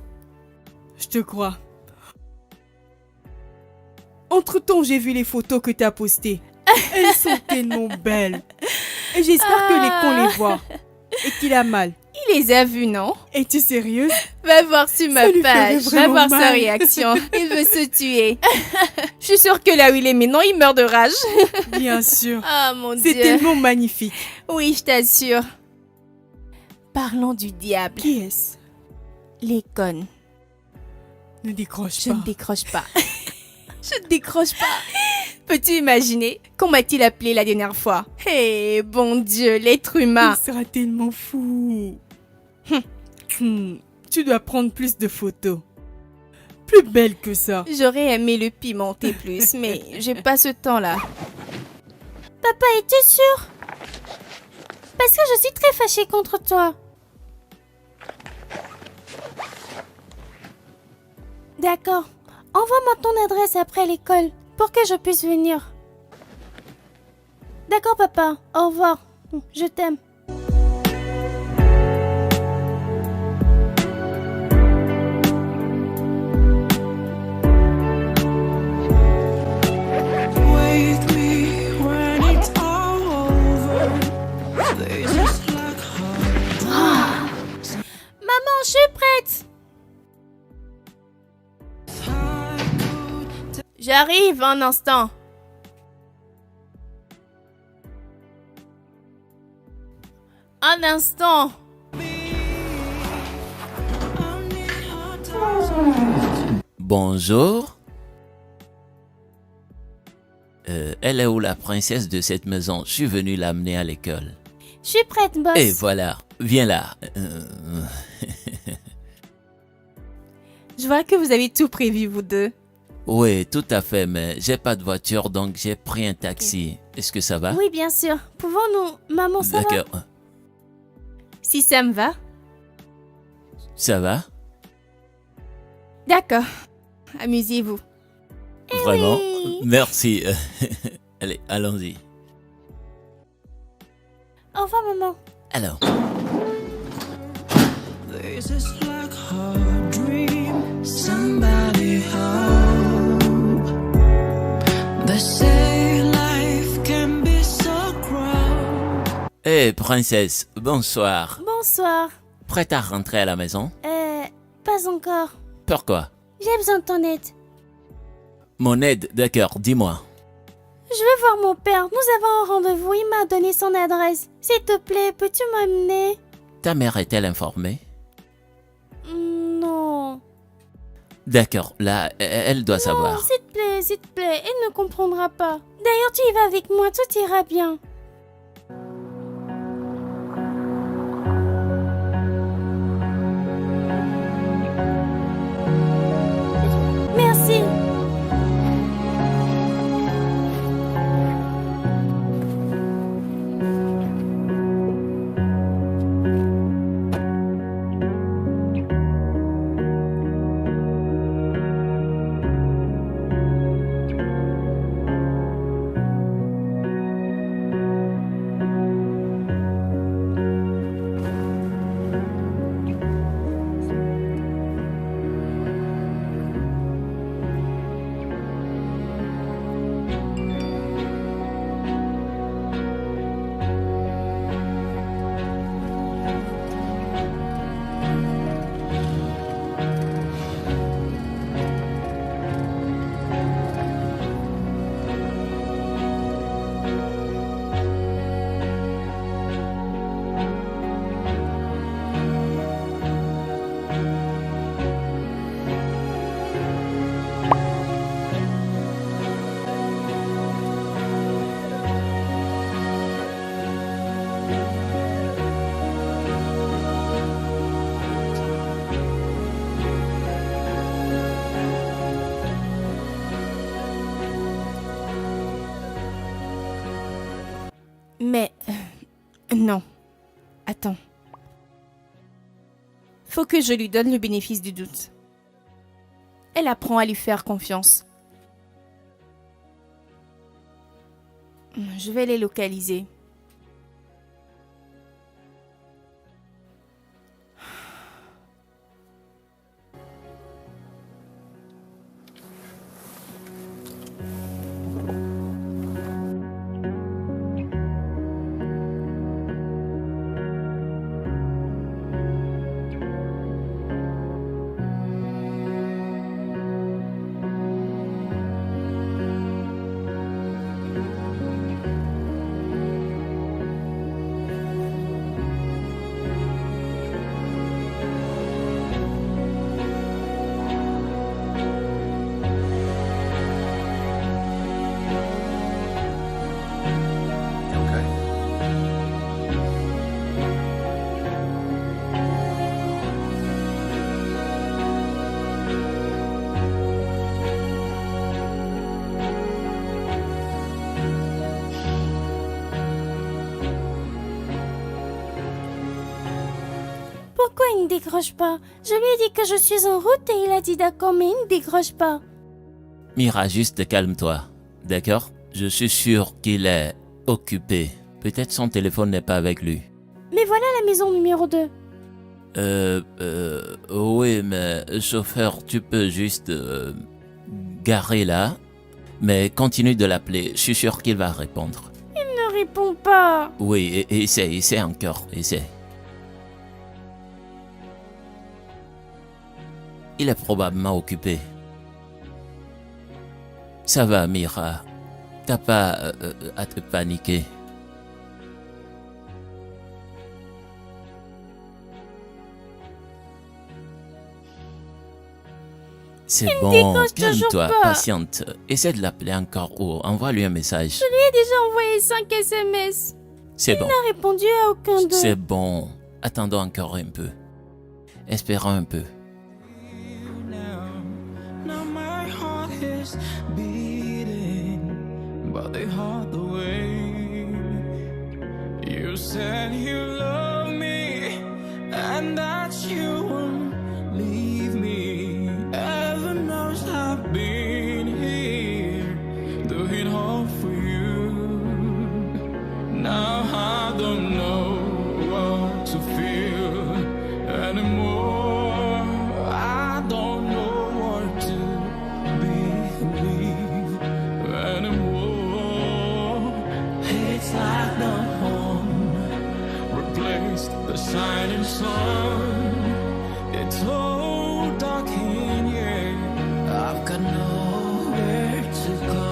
Je te crois. Entre-temps, j'ai vu les photos que t'as postées. Elles sont tellement belles. Et j'espère que les cons les voient. Et qu'il a mal. Il les a vus, non? Es-tu sérieuse? Va voir sur ma Ça lui page. ferait Va voir vraiment sa mal. réaction. Il veut se tuer. Je suis sûre que là où il est maintenant, il meurt de rage. Bien sûr. Oh mon C'est Dieu. tellement magnifique. Oui, je t'assure. Parlons du diable. Qui est-ce? Les connes. Ne décroche Je pas. ne décroche pas. Je ne décroche pas. Peux-tu imaginer qu'on m'a-t-il appelé la dernière fois? Eh, bon Dieu, l'être humain. Il sera tellement fou. Tu dois prendre plus de photos. Plus belle que ça. J'aurais aimé le pimenter plus, mais j'ai pas ce temps-là. Papa, es-tu sûr? Parce que je suis très fâchée contre toi. D'accord. Envoie-moi ton adresse après l'école pour que je puisse venir. D'accord, papa. Au revoir. Je t'aime. J'arrive un instant. Un instant. Bonjour. Elle est où la princesse de cette maison? Je suis venu l'amener à l'école. Je suis prête, boss. Et voilà, viens là. Je vois que vous avez tout prévu, vous deux. Oui, tout à fait, mais j'ai pas de voiture, donc j'ai pris un taxi. Est-ce que ça va? Oui, bien sûr. Pouvons-nous... Maman, ça va? D'accord. Si ça me va. Ça va? D'accord. Amusez-vous. Vraiment? oui. Merci. Allez, allons-y. Au revoir, maman. Alors, This is like a dream. Somebody hope. They say life can be so cruel. hé princesse, bonsoir. Bonsoir. Prête à rentrer à la maison? Pas encore. Pourquoi? J'ai besoin de ton aide. Mon aide, d'accord, dis-moi. Je veux voir mon père. Nous avons un rendez-vous. Il m'a donné son adresse. S'il te plaît, peux-tu m'amener? Ta mère est-elle informée? Non. D'accord, là, elle doit Non, savoir. s'il te plaît. Elle ne comprendra pas. D'ailleurs, tu y vas avec moi. Tout ira bien. Merci. Mais... non. Attends. Faut que je lui donne le bénéfice du doute. Elle apprend à lui faire confiance. Je vais les localiser. Pourquoi il ne décroche pas? Je lui ai dit que je suis en route et il a dit d'accord, mais il ne décroche pas. Mira, juste calme-toi, d'accord? Je suis sûr qu'il est occupé. Peut-être son téléphone n'est pas avec lui. Mais voilà la maison numéro 2. Oui, mais chauffeur, tu peux juste garer là, mais continue de l'appeler. Je suis sûr qu'il va répondre. Il ne répond pas. Oui, essaie encore, essaie. Il est probablement occupé. Ça va, Mira. T'as pas à te paniquer. C'est bon, décroche toujours calme-toi, pas. patiente. Essaie de l'appeler encore ou envoie-lui un message. J'ai déjà envoyé 5 SMS. C'est bon, Il n'a répondu à aucun d'eux. c'est bon. Attendons encore un peu. Espérons un peu. Now my heart is beating, but they hide the way. You said you love me, and that you won't leave me. Heaven knows I've been here, doing all for you. Now I don't know what to feel anymore. I don't know what to believe anymore. It's like the moon replaced the shining sun. It's so dark in here. I've got nowhere to go.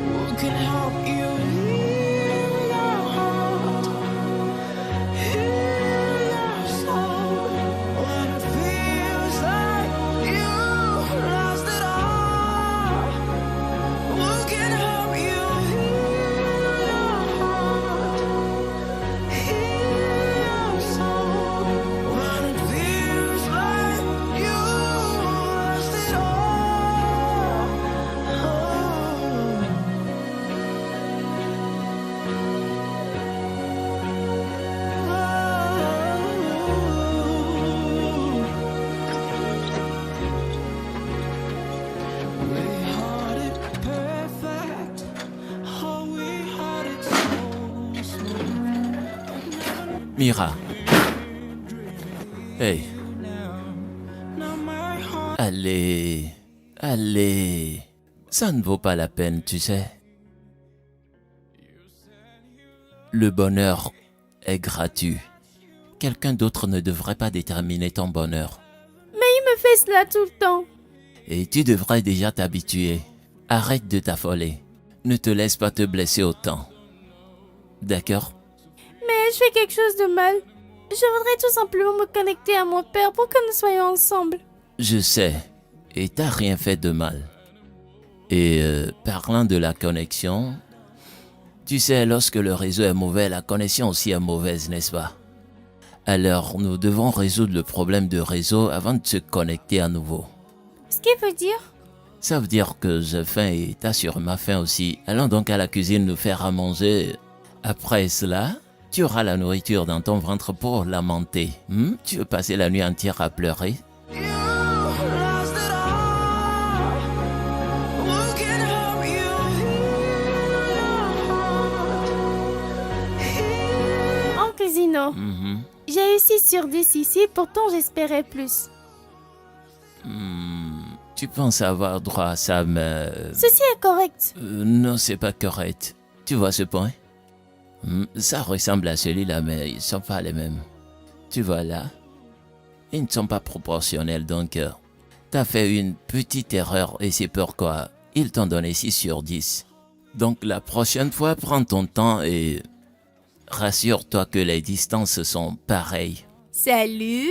Who can help you heal your heart? Heal your soul. When it feels like you've lost it all. Who can help you heal your heart? Heal your soul. When it feels like you've lost it all. We had it perfect. Oh, we had it so smooth. Mira. Hey, Now my heart allez. Allez. Ça ne vaut pas la peine, tu sais. Le bonheur est gratuit. Quelqu'un d'autre ne devrait pas déterminer ton bonheur. Il me fait cela tout le temps. Et tu devrais déjà t'habituer. Arrête de t'affoler. Ne te laisse pas te blesser autant. D'accord? Mais je fais quelque chose de mal. Je voudrais tout simplement me connecter à mon père pour que nous soyons ensemble. Je sais. Et t'as rien fait de mal. Et parlant de la connexion, tu sais, lorsque le réseau est mauvais, la connexion aussi est mauvaise, n'est-ce pas? Alors, nous devons résoudre le problème de réseau avant de se connecter à nouveau. Ce qui veut dire... Ça veut dire que j'ai faim et t'as sûrement faim aussi. Allons donc à la cuisine nous faire à manger. Après cela, tu auras la nourriture dans ton ventre pour lamenter. Tu veux passer la nuit entière à pleurer? you've lost it all. Who can help you heal your heart? Oncle Zino, Mhm. j'ai eu 6 sur 10 ici, pourtant j'espérais plus. Tu penses avoir droit à ça, mais... Ceci est correct. non, c'est pas correct. Tu vois ce point? Ça ressemble à celui-là, mais ils sont pas les mêmes. Tu vois là? Ils ne sont pas proportionnels, donc... t'as fait une petite erreur et c'est pourquoi ils t'ont donné 6 sur 10. Donc la prochaine fois, prends ton temps et... rassure-toi que les distances sont pareilles. Salut.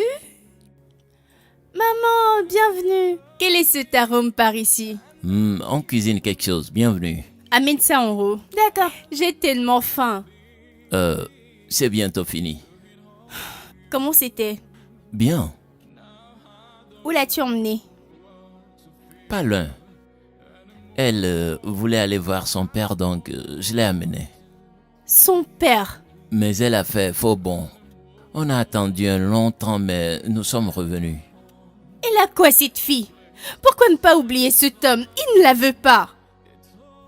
Maman, bienvenue. Quel est cet arôme par ici? On cuisine quelque chose, bienvenue. Amène ça en haut. D'accord. J'ai tellement faim. C'est bientôt fini. Comment c'était? Bien, Où l'as-tu emmené? pas loin. Elle voulait aller voir son père, donc je l'ai amenée. Son père. Mais elle a fait faux bon. On a attendu un long temps, mais nous sommes revenus. Elle a quoi cette fille? Pourquoi ne pas oublier cet homme? Il ne la veut pas.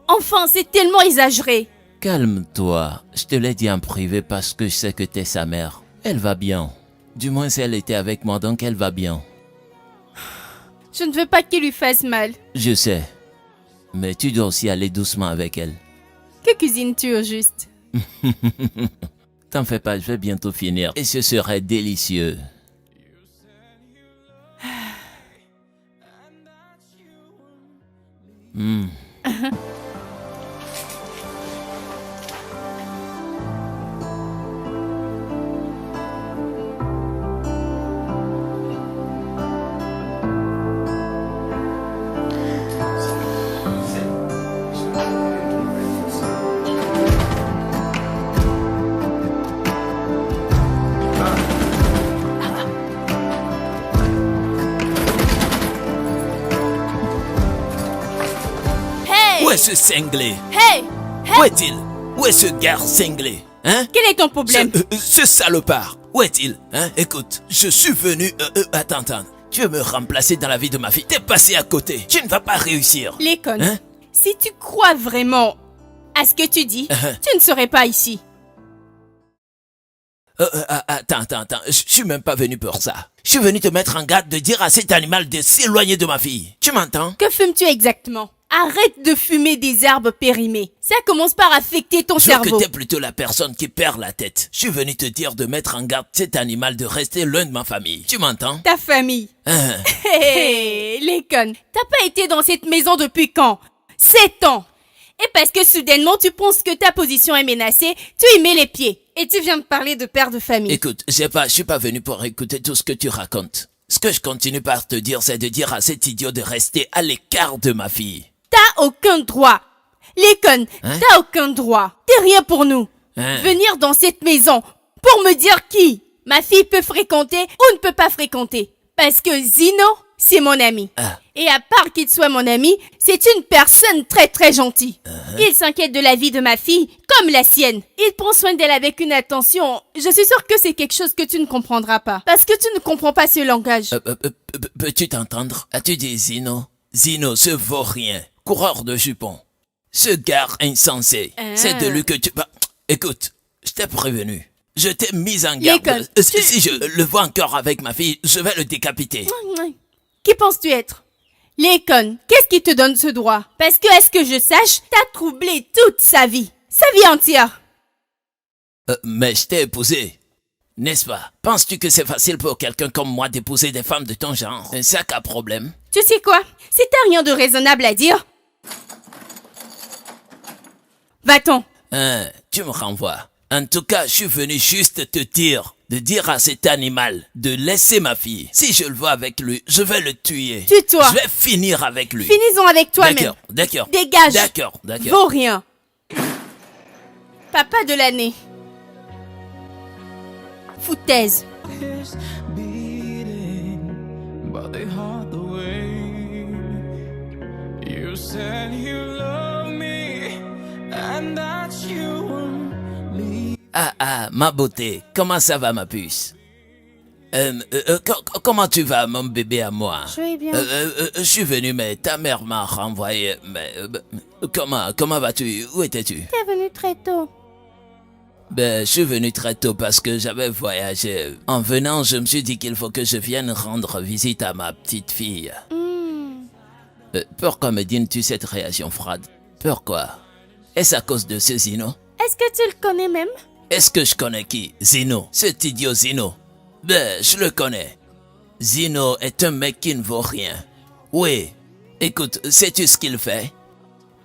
Enfin, c'est tellement exagéré. Calme-toi, je te l'ai dit en privé parce que je sais que t'es sa mère. Elle va bien. Du moins, si elle était avec moi, donc elle va bien. Je ne veux pas qu'il lui fasse mal. Je sais. Mais tu dois aussi aller doucement avec elle. Que cuisines-tu au juste? T'en fais pas, je vais bientôt finir. Et ce serait délicieux. Où est ce cinglé? Hey! Où est-il? Où est ce gars cinglé? Hein? Quel est ton problème? Ce salopard, où est-il? Hein? Écoute, je suis venu... attends. Tu veux me remplacer dans la vie de ma fille? T'es passé à côté. Tu ne vas pas réussir. Lécon, Hein? si tu crois vraiment à ce que tu dis, tu ne serais pas ici. Attends. Je suis même pas venu pour ça. Je suis venu te mettre en garde de dire à cet animal de s'éloigner de ma fille. Tu m'entends? Que fumes-tu exactement? Arrête de fumer des herbes périmées. Ça commence par affecter ton Je vois cerveau. que t'es plutôt la personne qui perd la tête. Je suis venu te dire de mettre en garde cet animal de rester loin de ma famille. Tu m'entends? Ta famille. Hein? Hé, Lécon, t'as pas été dans cette maison depuis quand? 7 ans. Et parce que soudainement tu penses que ta position est menacée, tu y mets les pieds. Et tu viens de parler de père de famille. Écoute, je suis pas venu pour écouter tout ce que tu racontes. Ce que je continue par te dire, c'est de dire à cet idiot de rester à l'écart de ma fille. T'as aucun droit. Lécon, Hein? t'as aucun droit. T'es rien pour nous. Hein? Venir dans cette maison pour me dire qui ma fille peut fréquenter ou ne peut pas fréquenter. Parce que Zino, c'est mon ami. Ah. Et à part qu'il soit mon ami, c'est une personne très très gentille. Il s'inquiète de la vie de ma fille comme la sienne. Il prend soin d'elle avec une attention. Je suis sûre que c'est quelque chose que tu ne comprendras pas. Parce que tu ne comprends pas ce langage. Peux-tu t'entendre? As-tu dit Zino? Zino, ce vaurien, coureur de jupons. Ce gars insensé. C'est de lui que tu... Bah, écoute, je t'ai prévenu. Je t'ai mis en garde. Lécon, Si je le vois encore avec ma fille, je vais le décapiter. Qui penses-tu être? Lécon, qu'est-ce qui te donne ce droit? Parce que, à ce que je sache, t'as troublé toute sa vie. Sa vie entière. Mais je t'ai épousé. N'est-ce pas? Penses-tu que c'est facile pour quelqu'un comme moi d'épouser des femmes de ton genre? Un sac à problème. Tu sais quoi? Si t'as rien de raisonnable à dire, va-t'en. Hein, tu me renvoies. En tout cas, je suis venu juste te dire, de dire à cet animal de laisser ma fille. Si je le vois avec lui, je vais le tuer. Tue-toi. Je vais finir avec lui. Finissons avec toi-même. D'accord. Dégage. D'accord. Vaut rien. Papa de l'année. Foutaise. It's beating, but they hard the way. You said you love me, and that you won't leave. Ah, ma beauté, comment ça va ma puce? Comment tu vas mon bébé à moi? Je vais bien. Je suis venu mais ta mère m'a renvoyé, mais comment vas-tu? Où étais-tu? T'es venu très tôt. Je suis venu très tôt parce que j'avais voyagé. En venant, je me suis dit qu'il faut que je vienne rendre visite à ma petite fille. Pourquoi me dis-tu cette réaction froide? Pourquoi? Est-ce à cause de ce Zino? Est-ce que tu le connais même? Est-ce que je connais qui? Zino. Cet idiot Zino. Je le connais. Zino est un mec qui ne vaut rien. Oui. Écoute, sais-tu ce qu'il fait?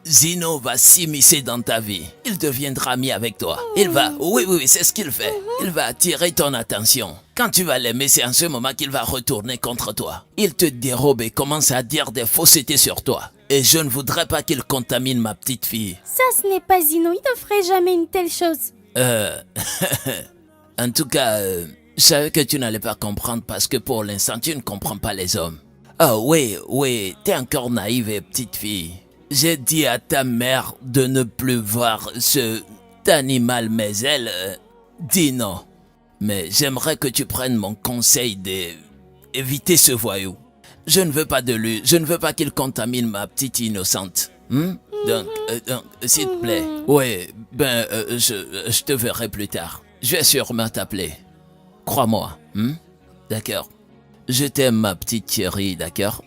Zino va s'immiscer dans ta vie. Il deviendra ami avec toi. Il va... Oui, c'est ce qu'il fait. Il va attirer ton attention. Quand tu vas l'aimer, c'est en ce moment qu'il va retourner contre toi. Il te dérobe et commence à dire des faussetés sur toi. Et je ne voudrais pas qu'il contamine ma petite fille. Ça, ce n'est pas Zino. Il ne ferait jamais une telle chose. En tout cas, je savais que tu n'allais pas comprendre parce que pour l'instant, tu ne comprends pas les hommes. Ah oui, t'es encore naïve et petite fille. J'ai dit à ta mère de ne plus voir cet animal, mais elle dit non. Mais j'aimerais que tu prennes mon conseil d'éviter ce voyou. Je ne veux pas de lui, je ne veux pas qu'il contamine ma petite innocente. Donc, s'il te plaît. Oui, je te verrai plus tard. Je vais sûrement t'appeler. Crois-moi. D'accord. Je t'aime, ma petite chérie, d'accord?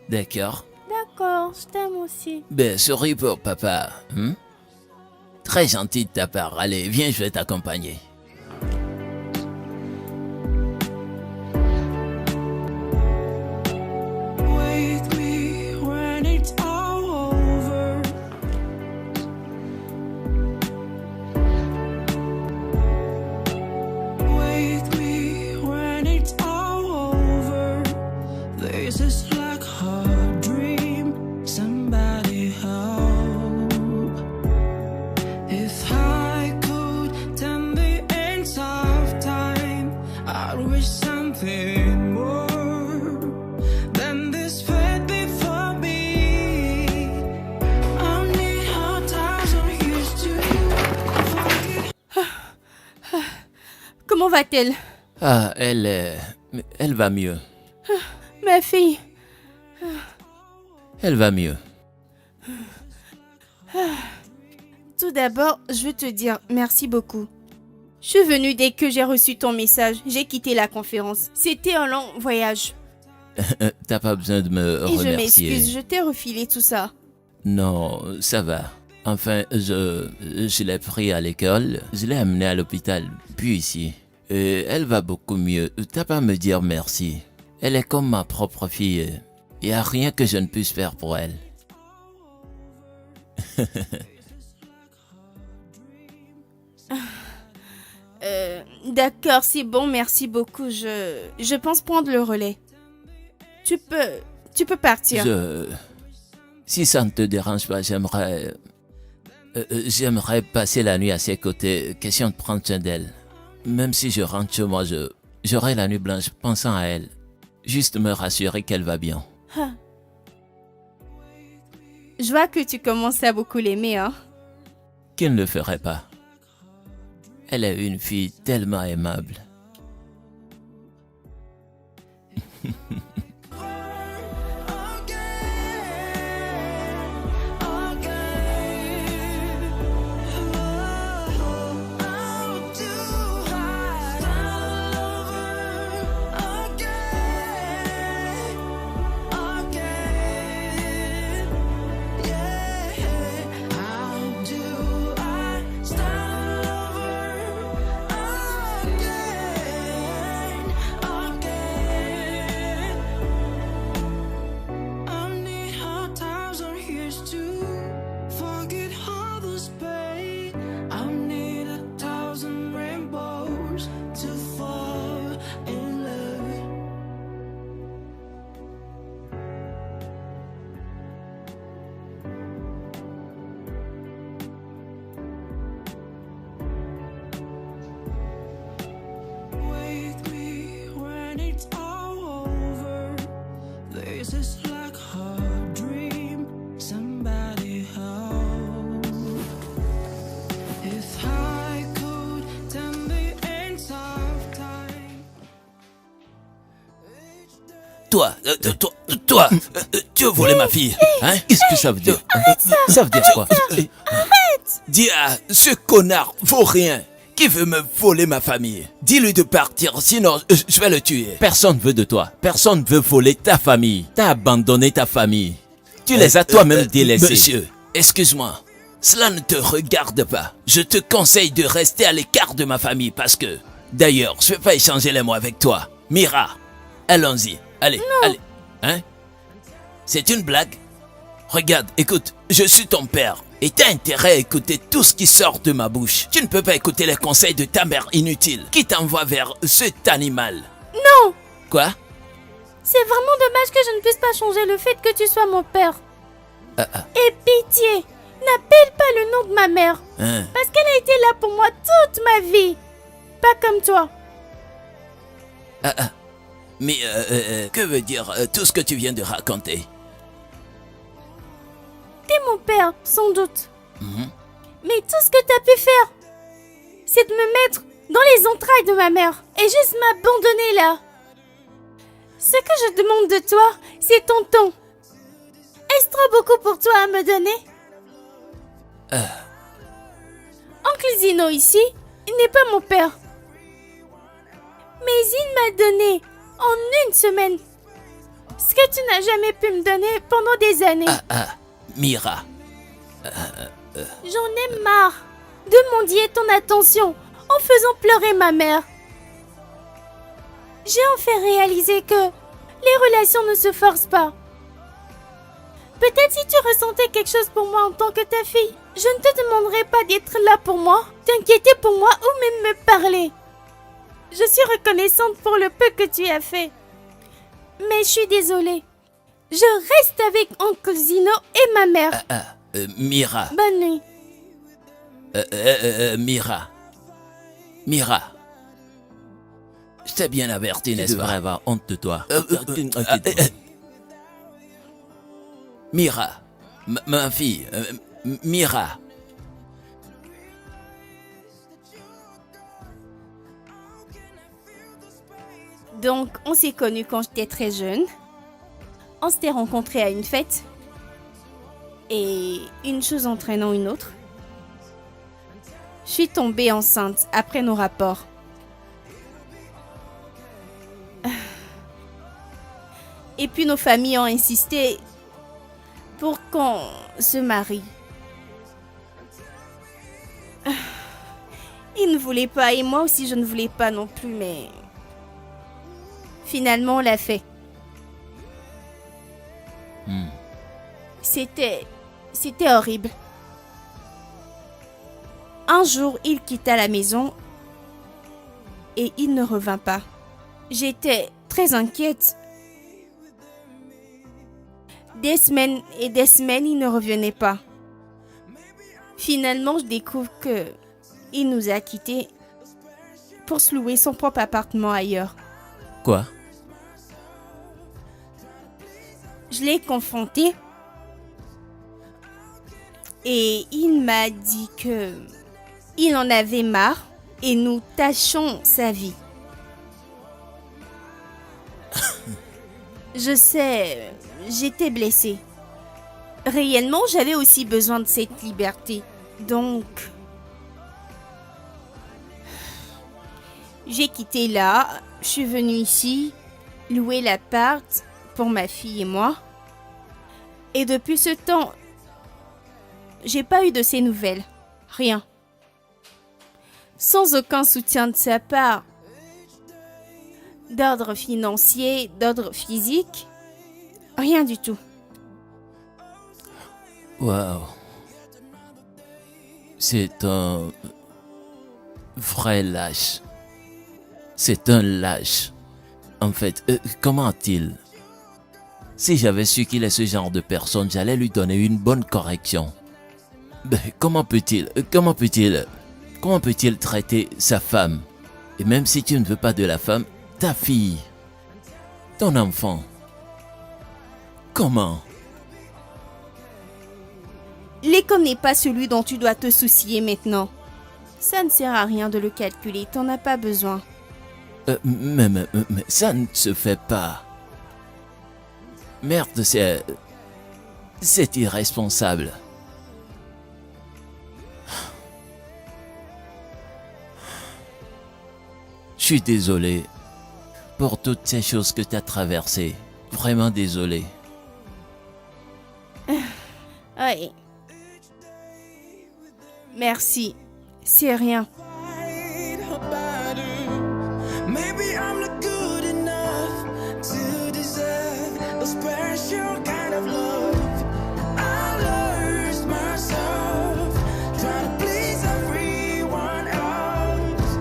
D'accord. D'accord, je t'aime aussi. Souris pour papa. Très gentil de ta part. Allez, viens, je vais t'accompagner. With me when it's all comment va-t-elle? Ah, elle va mieux. Ma fille. Elle va mieux. Tout d'abord, je veux te dire merci beaucoup. Je suis venue dès que j'ai reçu ton message. J'ai quitté la conférence. C'était un long voyage. T'as pas besoin de me Et je remercier. m'excuse, je t'ai refilé tout ça. Non, ça va. Enfin, je l'ai pris à l'école, je l'ai amené à l'hôpital, puis ici. Et elle va beaucoup mieux. T'as pas à me dire merci. Elle est comme ma propre fille. Il n'y a rien que je ne puisse faire pour elle. D'accord, c'est bon, merci beaucoup. Je pense prendre le relais. Tu peux partir. Si ça ne te dérange pas, j'aimerais passer la nuit à ses côtés, question de prendre soin d'elle. Même si je rentre chez moi, j'aurai la nuit blanche pensant à elle. Juste me rassurer qu'elle va bien. Je vois que tu commences à beaucoup l'aimer, hein. Qui ne le ferait pas? Elle est une fille tellement aimable. Toi, tu veux voler ma fille, hein? Qu'est-ce que ça veut dire? Ça veut dire quoi? Arrête! Dis à ce connard vaut rien qui veut me voler ma famille. Dis-lui de partir, sinon je vais le tuer. Personne veut de toi. Personne veut voler ta famille. T'as abandonné ta famille. Tu les as toi-même délaissés. Monsieur, excuse-moi. Cela ne te regarde pas. Je te conseille de rester à l'écart de ma famille parce que... D'ailleurs, je ne vais pas échanger les mots avec toi. Mira, allons-y. Allez, allez. Hein? C'est une blague? Regarde, écoute, je suis ton père. Et t'as intérêt à écouter tout ce qui sort de ma bouche. Tu ne peux pas écouter les conseils de ta mère inutile qui t'envoie vers cet animal. Non! Quoi? C'est vraiment dommage que je ne puisse pas changer le fait que tu sois mon père. Et pitié, n'appelle pas le nom de ma mère. Hein? Parce qu'elle a été là pour moi toute ma vie. Pas comme toi. Mais que veut dire tout ce que tu viens de raconter? T'es mon père, sans doute. Mais tout ce que t'as pu faire, c'est de me mettre dans les entrailles de ma mère et juste m'abandonner là. Ce que je demande de toi, c'est ton temps. Est-ce trop beaucoup pour toi à me donner? Oncle Zino ici, il n'est pas mon père. Mais il m'a donné en une semaine ce que tu n'as jamais pu me donner pendant des années. Mira. J'en ai marre de mendier ton attention en faisant pleurer ma mère. J'ai enfin réalisé que les relations ne se forcent pas. Peut-être si tu ressentais quelque chose pour moi en tant que ta fille, je ne te demanderais pas d'être là pour moi, t'inquiéter pour moi ou même me parler. Je suis reconnaissante pour le peu que tu as fait. Mais je suis désolée. Je reste avec Oncle Zino et ma mère. Mira. Bonne nuit. Mira. Mira. Je t'ai bien averti, n'est-ce pas? Tu devrais avoir honte de toi. Mira. Ma fille. Mira. Donc, on s'est connus quand j'étais très jeune. On s'était rencontrés à une fête. Et une chose entraînant une autre. Je suis tombée enceinte après nos rapports. Et puis nos familles ont insisté pour qu'on se marie. Ils ne voulaient pas et moi aussi je ne voulais pas non plus, mais finalement on l'a fait. C'était horrible. Un jour, il quitta la maison et il ne revint pas. J'étais très inquiète. Des semaines et des semaines, il ne revenait pas. Finalement, je découvre que il nous a quittés pour se louer son propre appartement ailleurs. Quoi? Je l'ai confronté et il m'a dit que il en avait marre et nous tâchons sa vie. Je sais, j'étais blessée. Réellement, j'avais aussi besoin de cette liberté. Donc, j'ai quitté là, je suis venue ici, louer l'appart pour ma fille et moi. Et depuis ce temps, j'ai pas eu de ses nouvelles. Rien. Sans aucun soutien de sa part. D'ordre financier, d'ordre physique. Rien du tout. Waouh. C'est un vrai lâche. C'est un lâche. En fait, comment a-t-il? Si j'avais su qu'il est ce genre de personne, j'allais lui donner une bonne correction. Ben, comment peut-il traiter sa femme? Et même si tu ne veux pas de la femme, ta fille, ton enfant. Comment? L'école n'est pas celui dont tu dois te soucier maintenant. Ça ne sert à rien de le calculer, t'en as pas besoin. Mais ça ne se fait pas. Merde, c'est irresponsable. Je suis désolé pour toutes ces choses que tu as traversées. Vraiment désolé. Oui. Merci. C'est rien. Maybe I'm not good enough to deserve a special kind of love. I lost myself trying to please everyone else.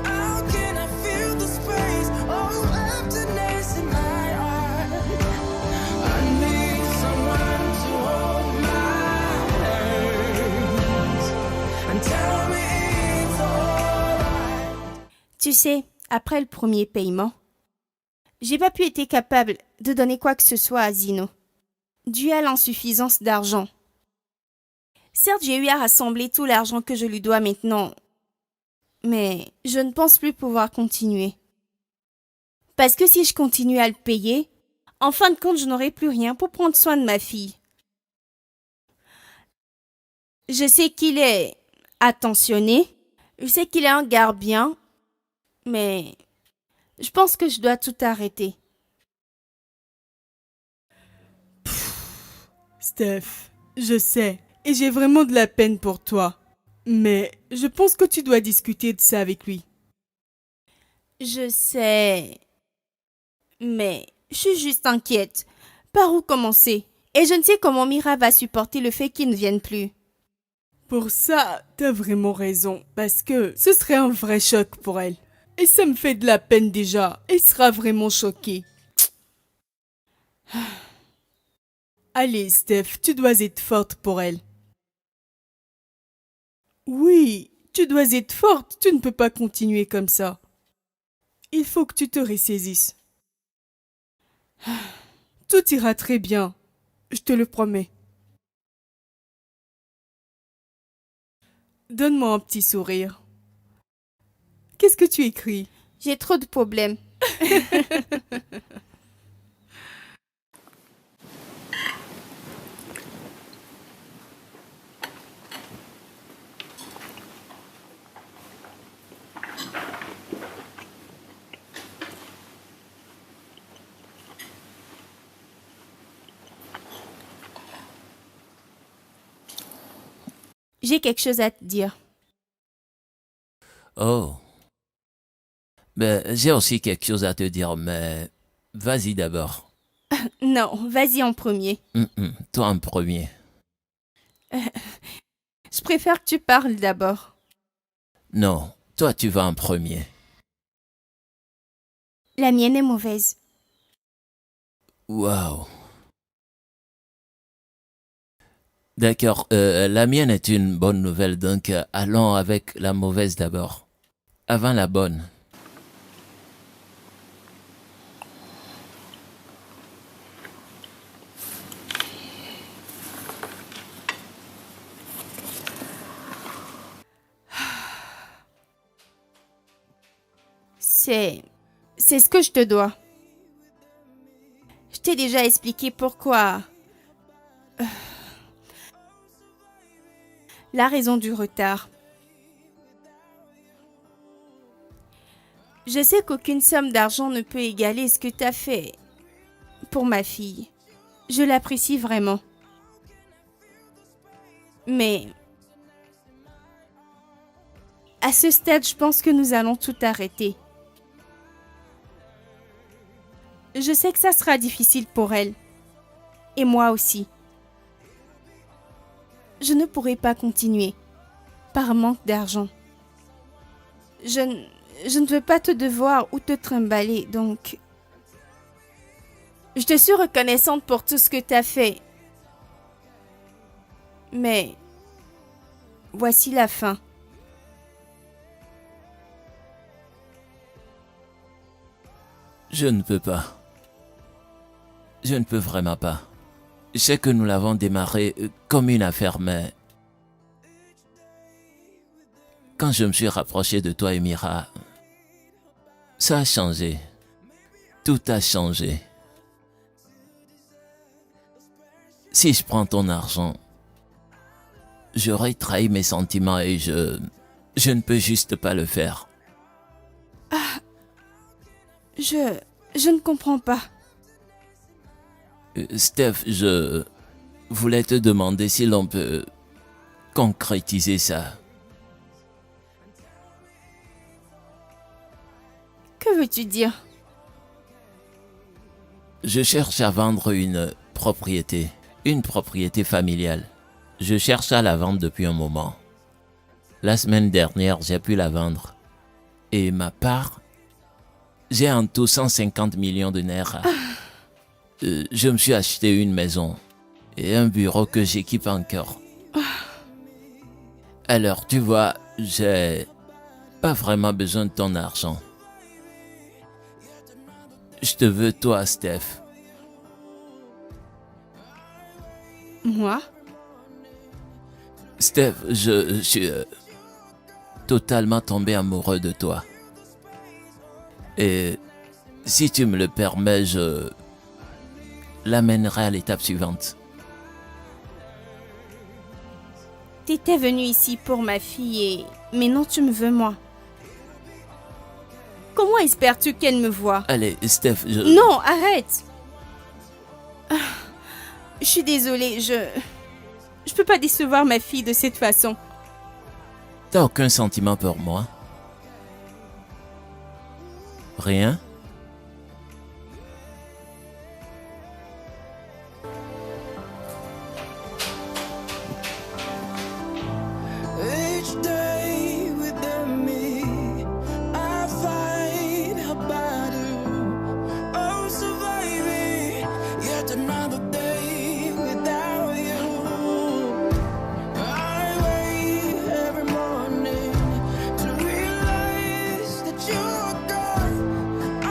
How can I feel the space of emptiness in my heart? I need someone to hold my hands and tell me it's alright. Tu sais, après le premier paiement, j'ai pas pu être capable de donner quoi que ce soit à Zino, dû à l'insuffisance d'argent. Certes, j'ai eu à rassembler tout l'argent que je lui dois maintenant, mais je ne pense plus pouvoir continuer. Parce que si je continue à le payer, en fin de compte, je n'aurai plus rien pour prendre soin de ma fille. Je sais qu'il est attentionné, je sais qu'il est un gars bien, mais je pense que je dois tout arrêter. Steph, je sais, et j'ai vraiment de la peine pour toi. Mais je pense que tu dois discuter de ça avec lui. Je sais, mais je suis juste inquiète. Par où commencer? Et je ne sais comment Mira va supporter le fait qu'il ne vienne plus. Pour ça, t'as vraiment raison, parce que ce serait un vrai choc pour elle. Et ça me fait de la peine déjà, elle sera vraiment choquée. Allez, Steph, tu dois être forte pour elle. Oui, tu dois être forte, tu ne peux pas continuer comme ça. Il faut que tu te ressaisisses. Tout ira très bien, je te le promets. Donne-moi un petit sourire. Qu'est-ce que tu écris? J'ai trop de problèmes. J'ai quelque chose à te dire. Oh. Ben, j'ai aussi quelque chose à te dire, mais vas-y d'abord. Non, vas-y en premier. Toi en premier. Je préfère que tu parles d'abord. Non, toi tu vas en premier. La mienne est mauvaise. Waouh. D'accord, la mienne est une bonne nouvelle, donc allons avec la mauvaise d'abord. Avant la bonne. C'est ce que je te dois. Je t'ai déjà expliqué pourquoi. La raison du retard. Je sais qu'aucune somme d'argent ne peut égaler ce que t'as fait pour ma fille. Je l'apprécie vraiment. Mais à ce stade, je pense que nous allons tout arrêter. Je sais que ça sera difficile pour elle. Et moi aussi. Je ne pourrai pas continuer. Par manque d'argent. Je ne veux pas te devoir ou te trimballer, donc... Je te suis reconnaissante pour tout ce que t'as fait. Mais... voici la fin. Je ne peux pas. Je ne peux vraiment pas. Je sais que nous l'avons démarré comme une affaire, mais... Quand je me suis rapproché de toi, Emira, ça a changé. Tout a changé. Si je prends ton argent, j'aurais trahi mes sentiments et je ne peux juste pas le faire. Je ne comprends pas. Steph, je voulais te demander si l'on peut concrétiser ça. Que veux-tu dire? Je cherche à vendre une propriété familiale. Je cherche à la vendre depuis un moment. La semaine dernière, j'ai pu la vendre. Et ma part, j'ai en tout 150 millions de naira. Je me suis acheté une maison et un bureau que j'équipe encore. Alors, tu vois, j'ai pas vraiment besoin de ton argent. Je te veux toi, Steph. Moi? Steph, je suis totalement tombé amoureux de toi. Et si tu me le permets, je l'amènerai à l'étape suivante. T'étais venu ici pour ma fille et... maintenant tu me veux moi. Comment espères-tu qu'elle me voie? Allez, Steph, Non, arrête! Je suis désolée, je peux pas décevoir ma fille de cette façon. T'as aucun sentiment pour moi? Rien? Each day within me, I find a battle. Oh, surviving yet another day without you. I wake every morning to realize that you're gone.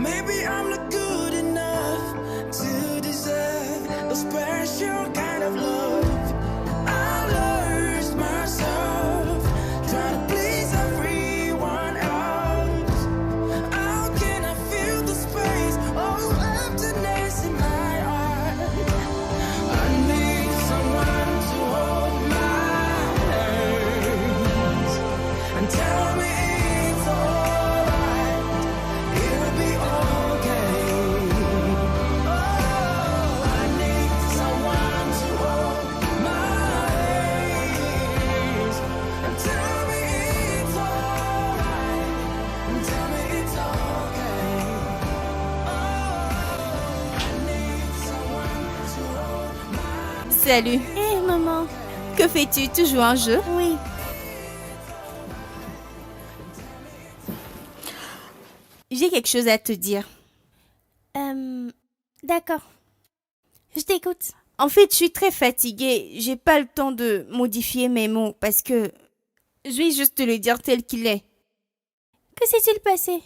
Maybe I'm not good enough to deserve a special kind of love. I lost myself trying to please everyone else. How can I feel the space of emptiness in my heart? I need someone to hold my hands and tell me it's alright. It will be okay. Oh, I need someone to hold my hands and tell me it's alright. And tell me it's okay. Oh, I need someone to hold my. Salut. Hé, maman. Que fais-tu? Tu joues à un jeu? Oui. J'ai quelque chose à te dire. D'accord. Je t'écoute. En fait, je suis très fatiguée. J'ai pas le temps de modifier mes mots parce que je vais juste te le dire tel qu'il est. Que s'est-il passé?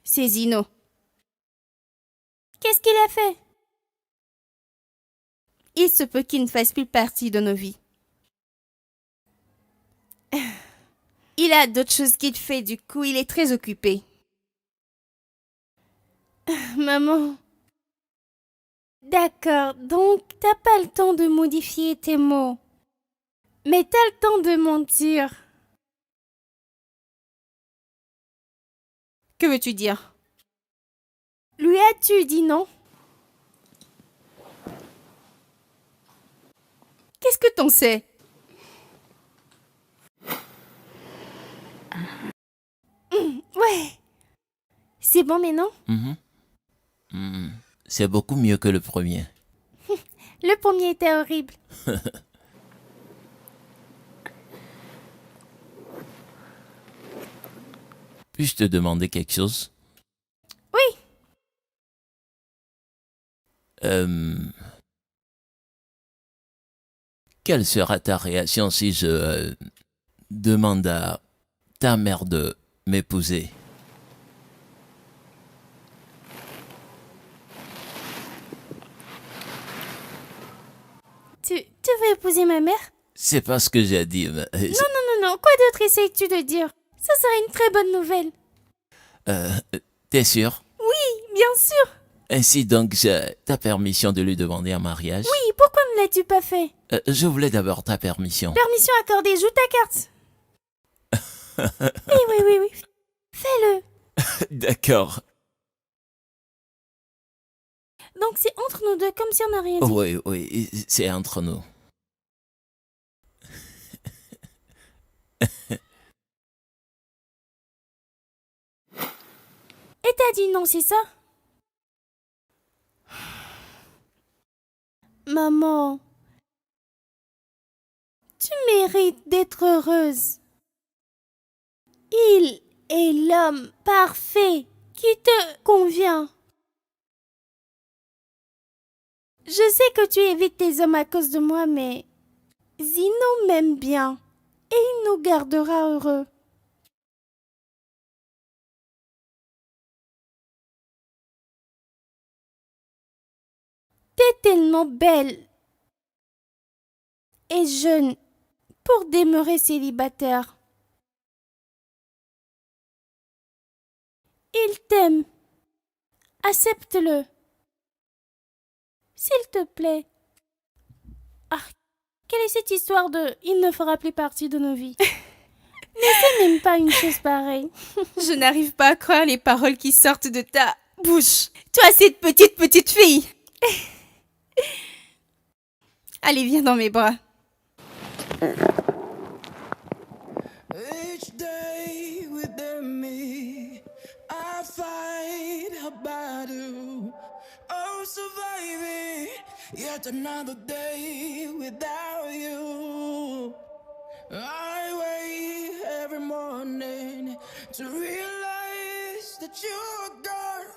C'est Zino. Qu'est-ce qu'il a fait? Il se peut qu'il ne fasse plus partie de nos vies. Il a d'autres choses qu'il fait, du coup, il est très occupé. Maman. D'accord, donc t'as pas le temps de modifier tes mots. Mais t'as le temps de mentir. Que veux-tu dire? Lui as-tu dit non? Qu'est-ce que t'en sais? Ouais. C'est bon maintenant? C'est beaucoup mieux que le premier. Le premier était horrible. Puis-je te demander quelque chose? Oui. Quelle sera ta réaction si je demande à ta mère de m'épouser? Tu veux épouser ma mère? C'est pas ce que j'ai dit. Mais, Non. Quoi d'autre essayes-tu de dire? Ça serait une très bonne nouvelle. t'es sûr? Bien sûr. Ainsi donc, j'ai ta permission de lui demander un mariage? Oui, pourquoi ne l'as-tu pas fait? Je voulais d'abord ta permission. Permission accordée, joue ta carte. Oui. Fais-le. D'accord. Donc c'est entre nous deux, comme si on n'a rien dit. Oui, c'est entre nous. Et t'as dit non, c'est ça? Maman, tu mérites d'être heureuse. Il est l'homme parfait qui te convient. Je sais que tu évites tes hommes à cause de moi, mais Zino m'aime bien et il nous gardera heureux. T'es tellement belle et jeune pour demeurer célibataire. Il t'aime. Accepte-le. S'il te plaît. Ah, quelle est cette histoire de « il ne fera plus partie de nos vies » N'essaie même pas une chose pareille. Je n'arrive pas à croire les paroles qui sortent de ta bouche. Toi, cette petite fille. Allez, viens dans mes bras. Each day within me, I fight a battle. Oh, surviving yet another day without you. I wake every morning to realize that you're gone.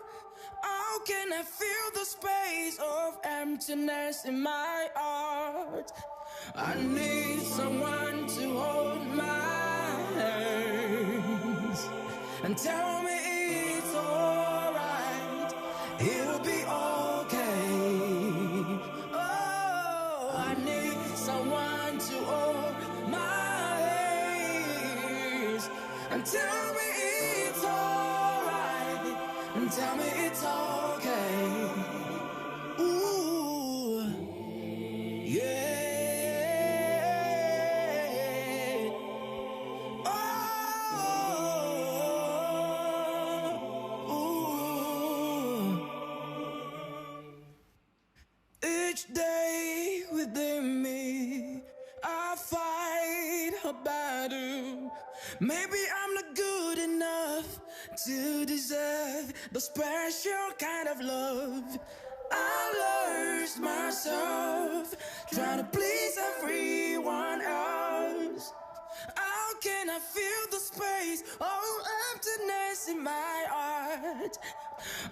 How can I feel the space of emptiness in my heart? I need someone to hold my hand and tell me it's alright. It will be okay. Oh, I need someone to hold my hands and tell me it's alright, and tell me it's okay. Ooh, yeah. Each day within me, I fight a battle. Maybe I'm not good enough to deserve the special kind of love. I lost myself trying to please everyone else. How can I feel the space, oh emptiness in my heart?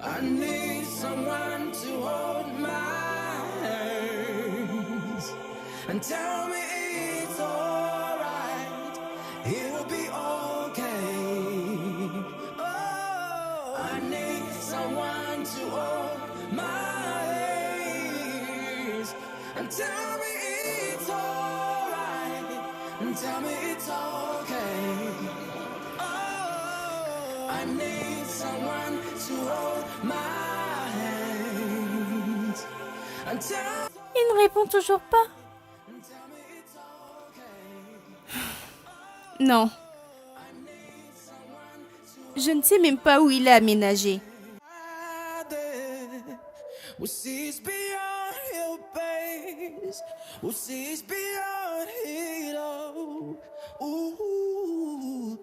I need someone to hold my hands and tell me it's alright. It will be okay. Oh, I need someone to hold my hands and tell me it's alright, and tell me it's okay. Oh, I need someone to hold my hands and tell Il ne répond toujours pas. me it's okay. Non. Je ne sais même pas où il a aménagé. We'll cease beyond your base. We'll cease beyond it all. Ooh.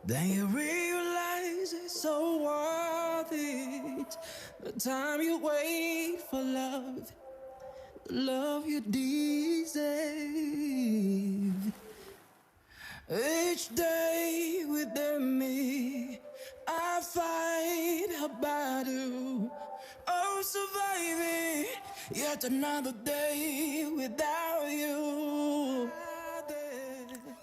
Then you realize it's so worth it. The time you wait for love, the love you deserve. Each day within me, I fight a battle. Oh, surviving yet another day without you.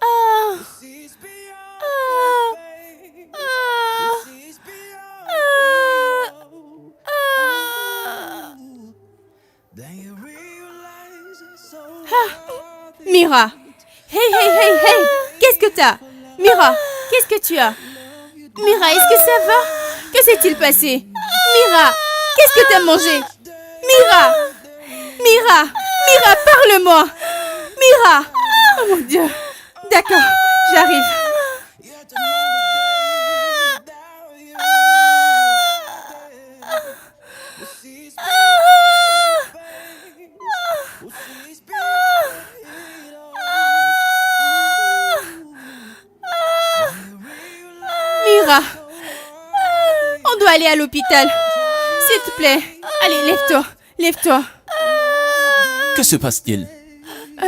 Ah, Seas beyond ah, faith, ah, seas beyond hope. ah. Then you realize it's so worth it. Mira. Hey, hey, hey, hey. Qu'est-ce que t'as? Mira, qu'est-ce que tu as? Mira, est-ce que ça va? Que s'est-il passé? Mira, qu'est-ce que t'as mangé? Mira! Mira! Mira, parle-moi! Mira! Oh mon Dieu! D'accord, j'arrive. Yet another day without you. We'll cease beyond faith, we'll cease beyond it all. Then you realize Mira! On doit aller à l'hôpital. S'il te plaît. Allez, lève-toi. Lève-toi. Que se passe-t-il?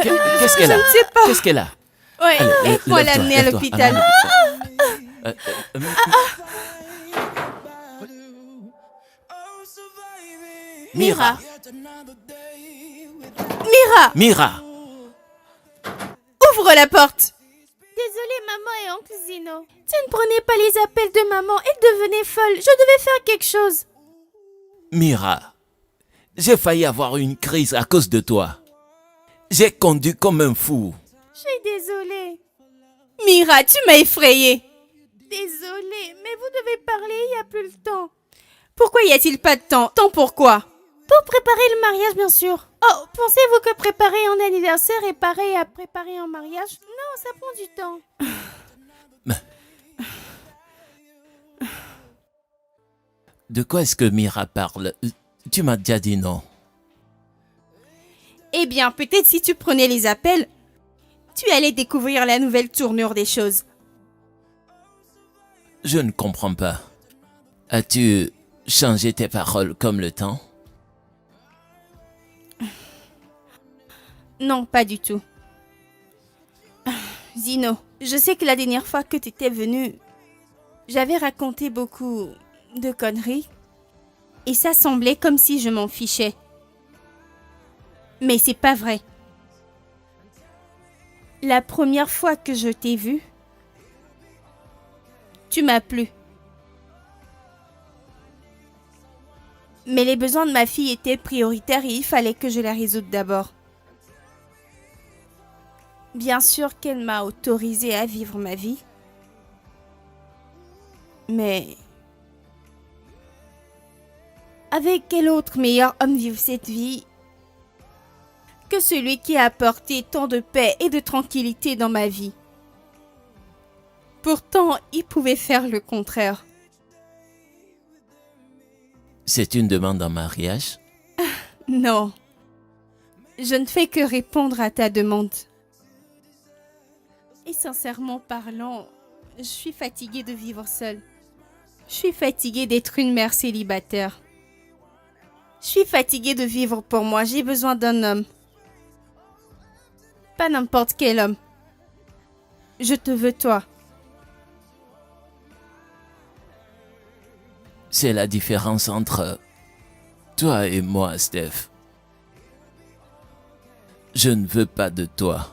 Qu'est-ce qu'elle a? Je ne sais pas. Qu'est-ce qu'elle a? Ouais, Allez, laisse-moi lève-toi, l'amener à lève-toi, l'hôpital. Mira! yet another day without Mira! Mira! Ouvre la porte. Désolée, maman et oncle Zino. Tu ne prenais pas les appels de maman. Elle devenait folle. Je devais faire quelque chose. Mira! J'ai failli avoir une crise à cause de toi. J'ai conduit comme un fou. Je suis désolée. Mira, tu m'as effrayée. Désolée, mais vous devez parler, il n'y a plus le temps. Pourquoi y a-t-il pas de temps? Temps pourquoi? Pour préparer le mariage, bien sûr. Oh, pensez-vous que préparer un anniversaire est pareil à préparer un mariage? Non, ça prend du temps. De quoi est-ce que Mira parle? Tu m'as déjà dit non. Eh bien, peut-être si tu prenais les appels, tu allais découvrir la nouvelle tournure des choses. Je ne comprends pas. As-tu changé tes paroles comme le temps? Non, pas du tout. Zino, je sais que la dernière fois que tu étais venu, j'avais raconté beaucoup de conneries. Et ça semblait comme si je m'en fichais. Mais c'est pas vrai. La première fois que je t'ai vu, tu m'as plu. Mais les besoins de ma fille étaient prioritaires et il fallait que je les résolde d'abord. Bien sûr qu'elle m'a autorisée à vivre ma vie. Mais avec quel autre meilleur homme vivre cette vie que celui qui a apporté tant de paix et de tranquillité dans ma vie? Pourtant, il pouvait faire le contraire. C'est une demande en mariage? Non, je ne fais que répondre à ta demande. Et sincèrement parlant, je suis fatiguée de vivre seule. Je suis fatiguée d'être une mère célibataire. Je suis fatiguée de vivre pour moi. J'ai besoin d'un homme. Pas n'importe quel homme. Je te veux toi. C'est la différence entre toi et moi, Steph. Je ne veux pas de toi.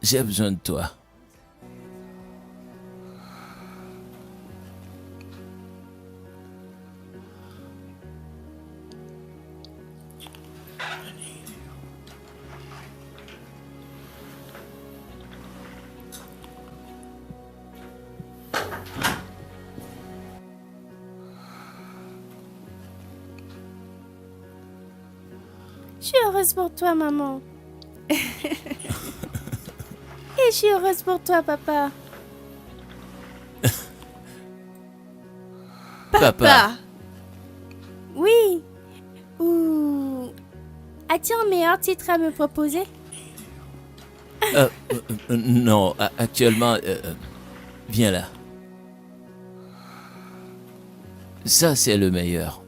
J'ai besoin de toi. Je suis heureuse pour toi, maman. Et je suis heureuse pour toi, papa. Papa. Oui. Ou... As-tu un meilleur titre à me proposer? Non, actuellement, viens là. Ça, c'est le meilleur.